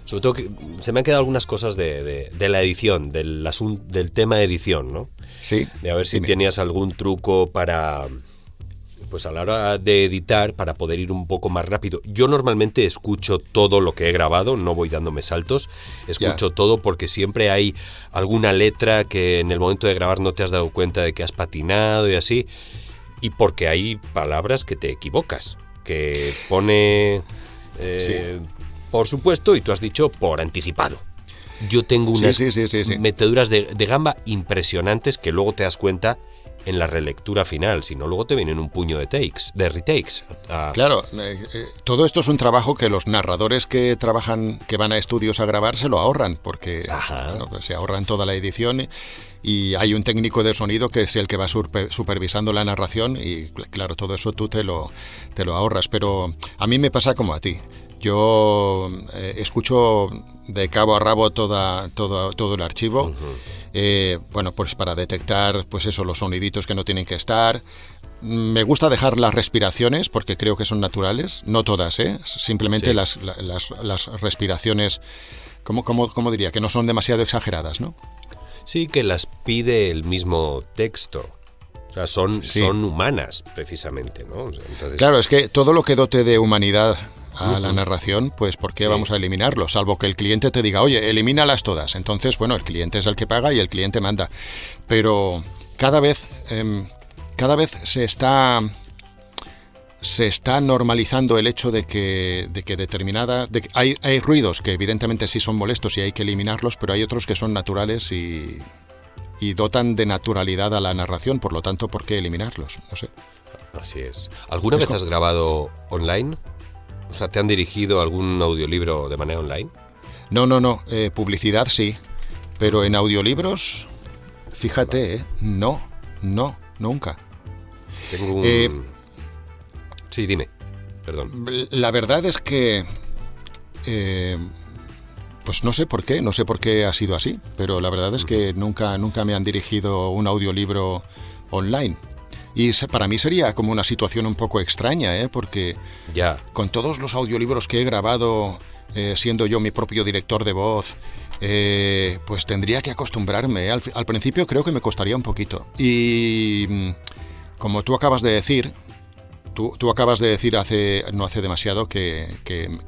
Sobre todo se me han quedado algunas cosas de la edición, del tema edición, ¿no? Sí. De a ver si tenías algún truco para... Pues a la hora de editar, para poder ir un poco más rápido. Yo normalmente escucho todo lo que he grabado, no voy dándome saltos, escucho todo porque siempre hay alguna letra que en el momento de grabar no te has dado cuenta de que has patinado y así, y porque hay palabras que te equivocas, que pone por supuesto y tú has dicho por anticipado. Yo tengo unas meteduras de gamba impresionantes que luego te das cuenta en la relectura final, si no luego te vienen un puño de retakes. Claro, todo esto es un trabajo que los narradores que van a estudios a grabar se lo ahorran, porque pues se ahorran toda la edición y hay un técnico de sonido que es el que va supervisando la narración y claro, todo eso tú te lo ahorras, pero a mí me pasa como a ti. Yo escucho de cabo a rabo todo el archivo. Bueno, pues para detectar pues eso, los soniditos que no tienen que estar. Me gusta dejar las respiraciones porque creo que son naturales, no todas, simplemente las respiraciones, ¿cómo diría? Que no son demasiado exageradas, ¿no? Sí, que las pide el mismo texto. O sea, son humanas, precisamente, ¿no? Entonces... Claro, es que todo lo que dote de humanidad a la narración, pues ¿por qué vamos a eliminarlo? Salvo que el cliente te diga, oye, elimínalas todas. Entonces, bueno, el cliente es el que paga y el cliente manda. Pero cada vez se está normalizando el hecho de que hay ruidos que evidentemente sí son molestos y hay que eliminarlos, pero hay otros que son naturales y y dotan de naturalidad a la narración, por lo tanto, ¿por qué eliminarlos? No sé. Así es. ¿Alguna vez has grabado online? O sea, ¿te han dirigido algún audiolibro de manera online? No. Publicidad sí, pero en audiolibros, fíjate, no, nunca. Tengo un... Sí, dime. Perdón. La verdad es que... pues no sé por qué ha sido así, pero la verdad es que nunca me han dirigido un audiolibro online. Y para mí sería como una situación un poco extraña, porque con todos los audiolibros que he grabado, siendo yo mi propio director de voz, pues tendría que acostumbrarme. Al principio creo que me costaría un poquito. Y como tú acabas de decir, tú acabas de decir no hace demasiado que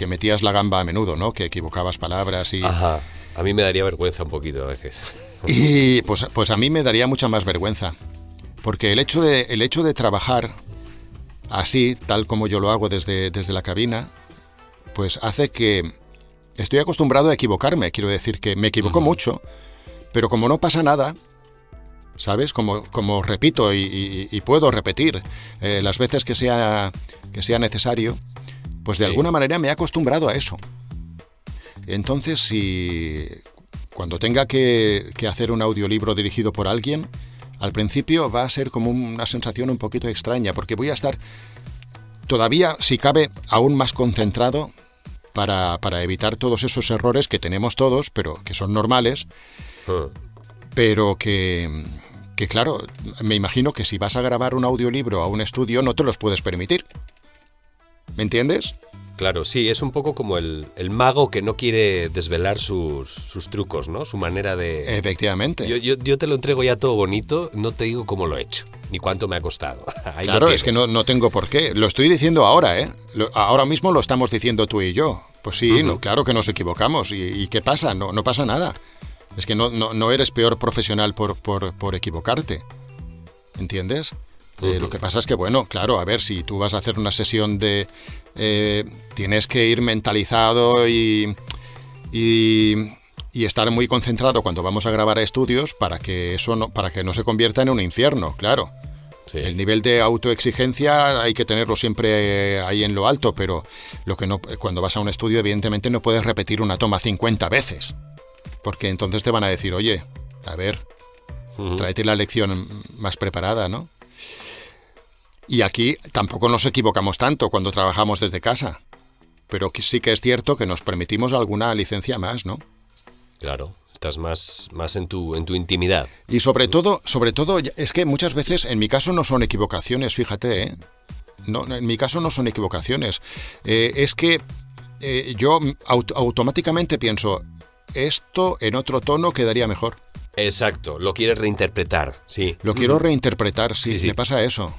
metías la gamba a menudo, ¿no? Que equivocabas palabras y... Ajá. A mí me daría vergüenza un poquito a veces. Y pues a mí me daría mucha más vergüenza. Porque el hecho de trabajar así, tal como yo lo hago desde la cabina, pues hace que estoy acostumbrado a equivocarme. Quiero decir que me equivoco mucho, pero como no pasa nada, ¿sabes? Como repito y puedo repetir las veces que sea necesario, pues de alguna manera me he acostumbrado a eso. Entonces, cuando tenga que hacer un audiolibro dirigido por alguien, al principio va a ser como una sensación un poquito extraña, porque voy a estar todavía, si cabe, aún más concentrado para evitar todos esos errores que tenemos todos, pero que son normales, pero que claro, me imagino que si vas a grabar un audiolibro a un estudio no te los puedes permitir. ¿Me entiendes? Claro, sí, es un poco como el mago que no quiere desvelar sus trucos, ¿no? Su manera de... Efectivamente. Yo te lo entrego ya todo bonito, no te digo cómo lo he hecho, ni cuánto me ha costado. Ahí claro, es que no tengo por qué. Lo estoy diciendo ahora, ¿eh? Ahora mismo lo estamos diciendo tú y yo. Pues sí, claro que nos equivocamos. ¿Y qué pasa? No pasa nada. Es que no eres peor profesional por equivocarte. ¿Entiendes? Lo que pasa es que, bueno, claro, a ver, si tú vas a hacer una sesión de... tienes que ir mentalizado y estar muy concentrado cuando vamos a grabar a estudios para que no se convierta en un infierno, claro. Sí. El nivel de autoexigencia hay que tenerlo siempre ahí en lo alto, pero cuando vas a un estudio, evidentemente no puedes repetir una toma 50 veces, porque entonces te van a decir, oye, a ver, tráete la lección más preparada, ¿no? Y aquí tampoco nos equivocamos tanto cuando trabajamos desde casa, pero sí que es cierto que nos permitimos alguna licencia más, ¿no? Claro, estás más en tu intimidad. Y sobre todo, es que muchas veces, en mi caso no son equivocaciones, fíjate, ¿eh? No, en mi caso no son equivocaciones. Es que yo automáticamente pienso, esto en otro tono quedaría mejor. Exacto, lo quieres reinterpretar, sí. Lo quiero reinterpretar, sí, me pasa eso.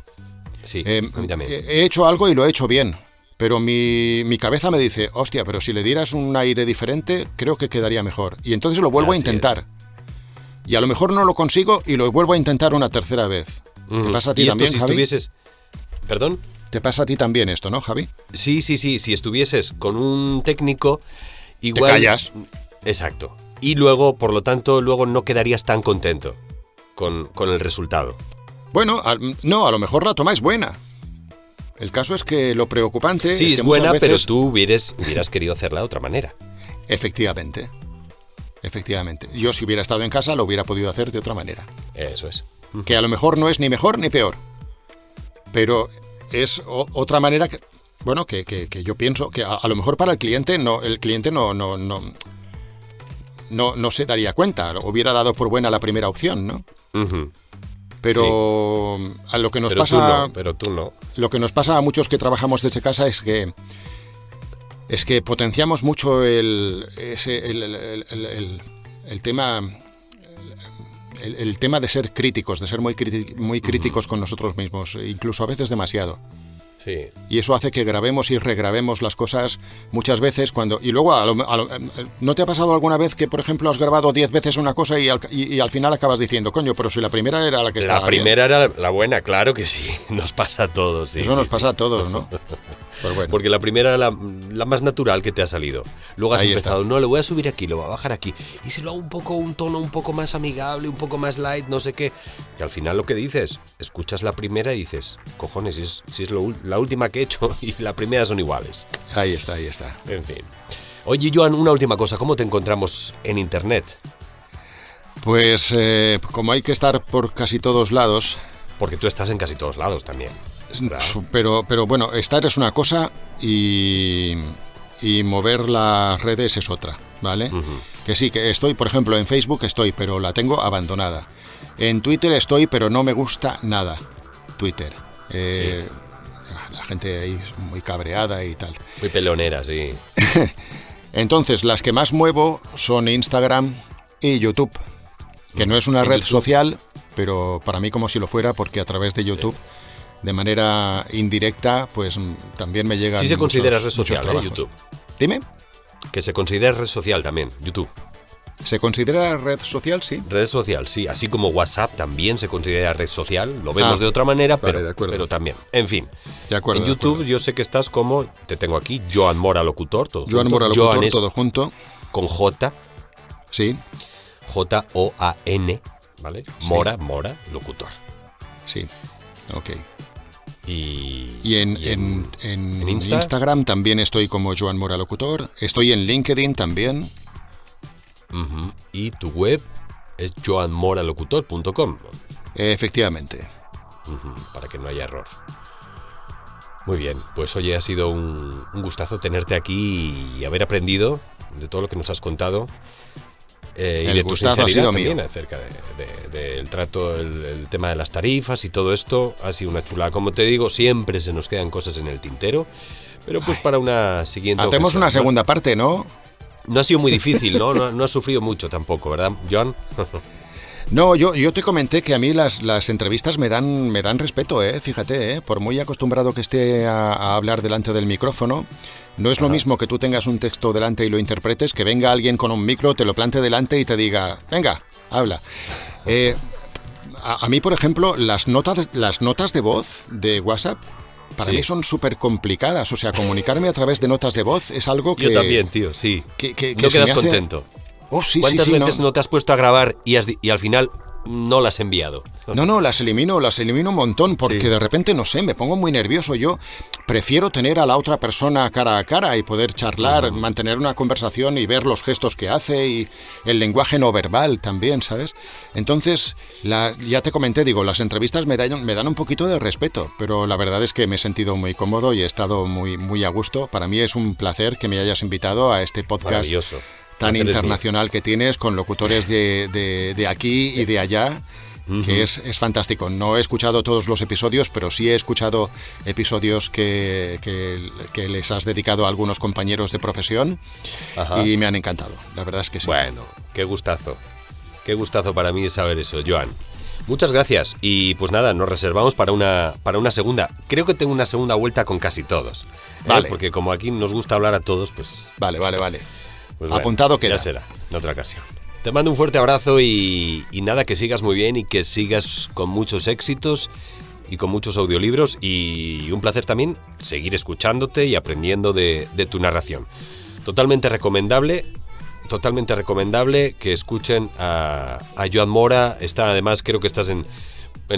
Sí, a mí también. He hecho algo y lo he hecho bien, pero mi cabeza me dice, hostia, pero si le dieras un aire diferente, creo que quedaría mejor. Y entonces lo vuelvo a intentar. Y a lo mejor no lo consigo y lo vuelvo a intentar una tercera vez. ¿Te pasa a ti también, si Javi? Estuvieses... ¿Perdón? ¿Te pasa a ti también esto, no, Javi? Sí, si estuvieses con un técnico, igual... Te callas. Exacto. Y luego, por lo tanto, no quedarías tan contento con el resultado. Bueno, no, a lo mejor la toma es buena. El caso es que lo preocupante es que es buena, veces... pero tú hubieras querido hacerla de otra manera. Efectivamente. Yo si hubiera estado en casa lo hubiera podido hacer de otra manera. Eso es. Que a lo mejor no es ni mejor ni peor. Pero es otra manera que yo pienso que a lo mejor para el cliente no se daría cuenta. Hubiera dado por buena la primera opción, ¿no? Pero sí. A lo que nos pasa... Pero tú no. Lo que nos pasa a muchos que trabajamos desde casa es que potenciamos mucho el tema de ser críticos, de ser muy críticos con nosotros mismos, incluso a veces demasiado. Sí. Y eso hace que grabemos y regrabemos las cosas muchas veces y luego ¿no te ha pasado alguna vez que, por ejemplo, has grabado 10 veces una cosa y al final acabas diciendo, coño, pero si la primera era la que estaba bien? La primera era la buena, claro que sí, nos pasa a todos. Sí, eso nos pasa a todos, ¿no? Pues bueno. Porque la primera era la más natural que te ha salido. Luego has Ahí empezado, está. no, lo voy a subir aquí, lo voy a bajar aquí. Y si lo hago un tono un poco más amigable, un poco más light, no sé qué. Y al final lo que dices, escuchas la primera y dices, cojones, si es la última que he hecho y la primera son iguales. Ahí está. En fin. Oye, Joan, una última cosa, ¿cómo te encontramos en internet? Pues como hay que estar por casi todos lados, Porque tú estás en casi todos lados también. ¿verdad? pero bueno, estar es una cosa y mover las redes es otra, ¿vale? Que sí, que estoy, por ejemplo, en Facebook estoy, pero la tengo abandonada. En Twitter estoy, pero no me gusta nada Twitter. La gente ahí es muy cabreada y tal. Muy peleonera, sí. Entonces, las que más muevo son Instagram y YouTube, que no es una red social, pero para mí como si lo fuera, porque a través de YouTube, de manera indirecta, pues también me llegan Sí se considera red muchos social, trabajos. YouTube. Dime. Que se considera red social también, YouTube. ¿Se considera red social? Sí. Red social, sí. Así como WhatsApp también se considera red social. Lo vemos de otra manera, vale, de acuerdo. pero también. En fin. De acuerdo. En de YouTube acuerdo. yo sé que estás como, te tengo aquí, Joan Mora Locutor. Todo Joan junto. Mora Locutor, Joan es todo junto. con J, Sí, Joan, ¿vale? Mora Locutor. sí. Ok. Y en Insta? Instagram también estoy como Joan Mora Locutor. Estoy en LinkedIn también. Ujú. Y tu web es joanmoralocutor.com. Efectivamente. Para que no haya error. Muy bien, pues oye, ha sido un gustazo tenerte aquí y haber aprendido de todo lo que nos has contado. Y El de tu gustazo ha sinceridad sido mío. también acerca del trato, el tema de las tarifas y todo esto. Ha sido una chulada. Como te digo, siempre se nos quedan cosas en el tintero. Pero pues para una siguiente Hacemos ocasión, una ¿no? segunda parte, ¿no? No ha sido muy difícil, ¿no? No has sufrido mucho tampoco, ¿verdad, Joan? No, yo te comenté que a mí las entrevistas me dan respeto, fíjate, por muy acostumbrado que esté a hablar delante del micrófono, no es lo mismo que tú tengas un texto delante y lo interpretes, que venga alguien con un micro, te lo plante delante y te diga, venga, habla. A mí, por ejemplo, las notas de voz de WhatsApp, para mí son súper complicadas, o sea, comunicarme a través de notas de voz es algo que... Yo también, tío, sí. que no se me quedas hace- contento. Oh, sí, ¿Cuántas sí, veces no te has puesto a grabar y al final no las has enviado? No, las elimino un montón porque Sí. de repente, no sé, me pongo muy nervioso. Yo prefiero tener a la otra persona cara a cara y poder charlar, mantener una conversación y ver los gestos que hace y el lenguaje no verbal también, ¿sabes? Entonces, ya te comenté, digo, las entrevistas me dan un poquito de respeto, pero la verdad es que me he sentido muy cómodo y he estado muy, muy a gusto. Para mí es un placer que me hayas invitado a este podcast Maravilloso. tan Placer es internacional que tienes, con locutores de aquí y de allá, que es fantástico. No he escuchado todos los episodios, pero sí he escuchado episodios que les has dedicado a algunos compañeros de profesión. Ajá. Y me han encantado, la verdad es que sí. Bueno, qué gustazo. Qué gustazo para mí saber eso, Joan. Muchas gracias. Y pues nada, nos reservamos para una segunda. Creo que tengo una segunda vuelta con casi todos. Vale. Porque como aquí nos gusta hablar a todos, pues... Vale. Pues Apuntado queda. Ya será, en otra ocasión. Te mando un fuerte abrazo y nada, que sigas muy bien y que sigas con muchos éxitos y con muchos audiolibros, y un placer también seguir escuchándote y aprendiendo de tu narración. Totalmente recomendable que escuchen a Joan Mora. Está, además, creo que estás en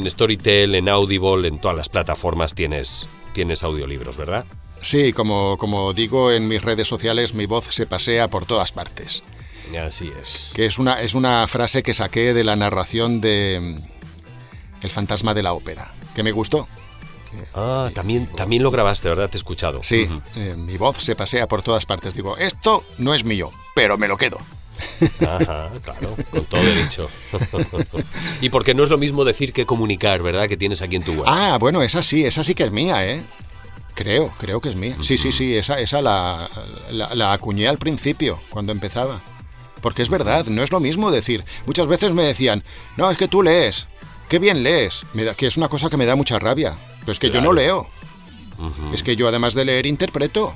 Storytel, en Audible, en todas las plataformas tienes audiolibros, ¿verdad? Sí, como digo en mis redes sociales, mi voz se pasea por todas partes. Así es. Que es una frase que saqué de la narración de El fantasma de la ópera, que me gustó. Ah, también lo grabaste, ¿verdad? Te he escuchado. Sí, Ujú. mi voz se pasea por todas partes. Digo, esto no es mío, pero me lo quedo. Ajá, claro, con todo derecho. Y porque no es lo mismo decir que comunicar, ¿verdad? Que tienes aquí en tu web. Ah, bueno, esa sí que es mía, ¿eh? Creo que es mía. Sí, esa la acuñé al principio, cuando empezaba. Porque es verdad, no es lo mismo decir. Muchas veces me decían, no, es que tú lees, qué bien lees. Que es una cosa que me da mucha rabia. Pero es que yo no leo. Es que yo, además de leer, interpreto.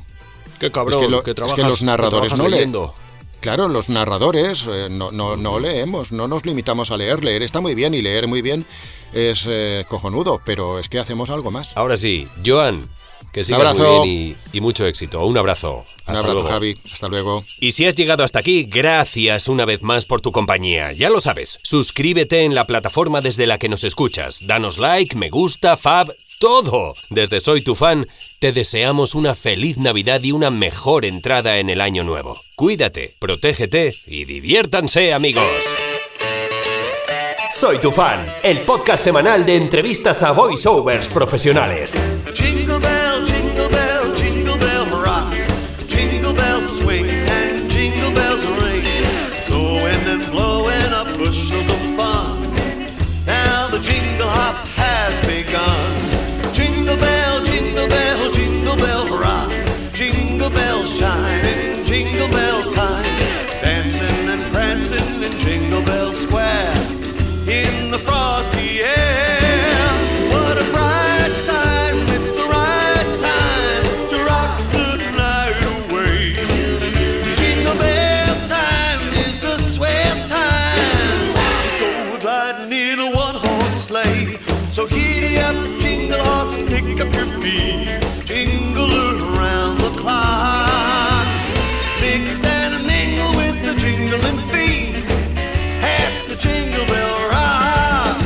Qué cabrón, es que los narradores no leen. leyendo. Claro, los narradores no leemos, no nos limitamos a leer. Leer está muy bien y leer muy bien es cojonudo, pero es que hacemos algo más. Ahora sí, Joan, Que sigas muy bien y mucho éxito. Un abrazo. Un abrazo, Javi. Hasta luego. Y si has llegado hasta aquí, gracias una vez más por tu compañía. Ya lo sabes, suscríbete en la plataforma desde la que nos escuchas. Danos like, me gusta, fab, todo. Desde Soy Tu Fan, te deseamos una feliz Navidad y una mejor entrada en el año nuevo. Cuídate, protégete y diviértanse, amigos. Soy Tu Fan, el podcast semanal de entrevistas a voiceovers profesionales. Jingle bell, jingle bell, jingle bell rock. Jingle bells swing and jingle bells ring. Snowing and blowing up bushels of fun. Now the jingle hop has begun. Jingle bell, jingle bell, jingle bell rock. Jingle bells chime in jingle bell time. Dancing and prancing in Jingle Bell Square. In the frosty air, what a bright time, it's the right time to rock the night away. Jingle bell time is a swell time to go gliding in a one-horse sleigh. So giddy up, jingle horse, and pick up your feet. Jingle around the clock. Mix and mingle with the jingling feet. That's the Jingle Bell Rock.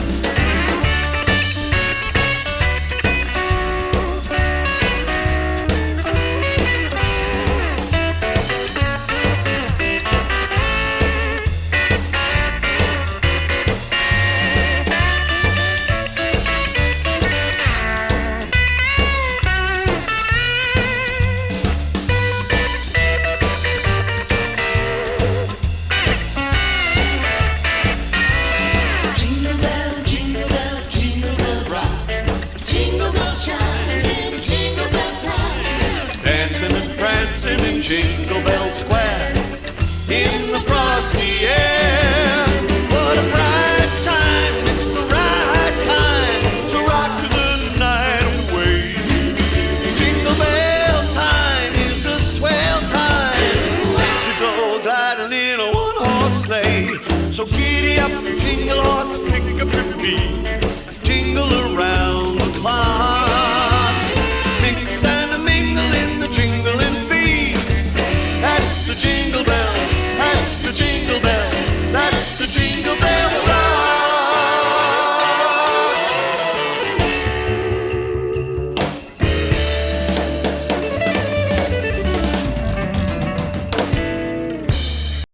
Jingle bell, jingle bell, jingle bell rock. Jingle bell chimes in Jingle Bell time. Dancing and prancing in Jingle Bell Square. In the frosty air. What a bright time, it's the right time to rock the night away. Jingle bell time is a swell time to go gliding in a one-horse sleigh. So giddy up, jingle horse, pick up your feet. Jingle around the clock.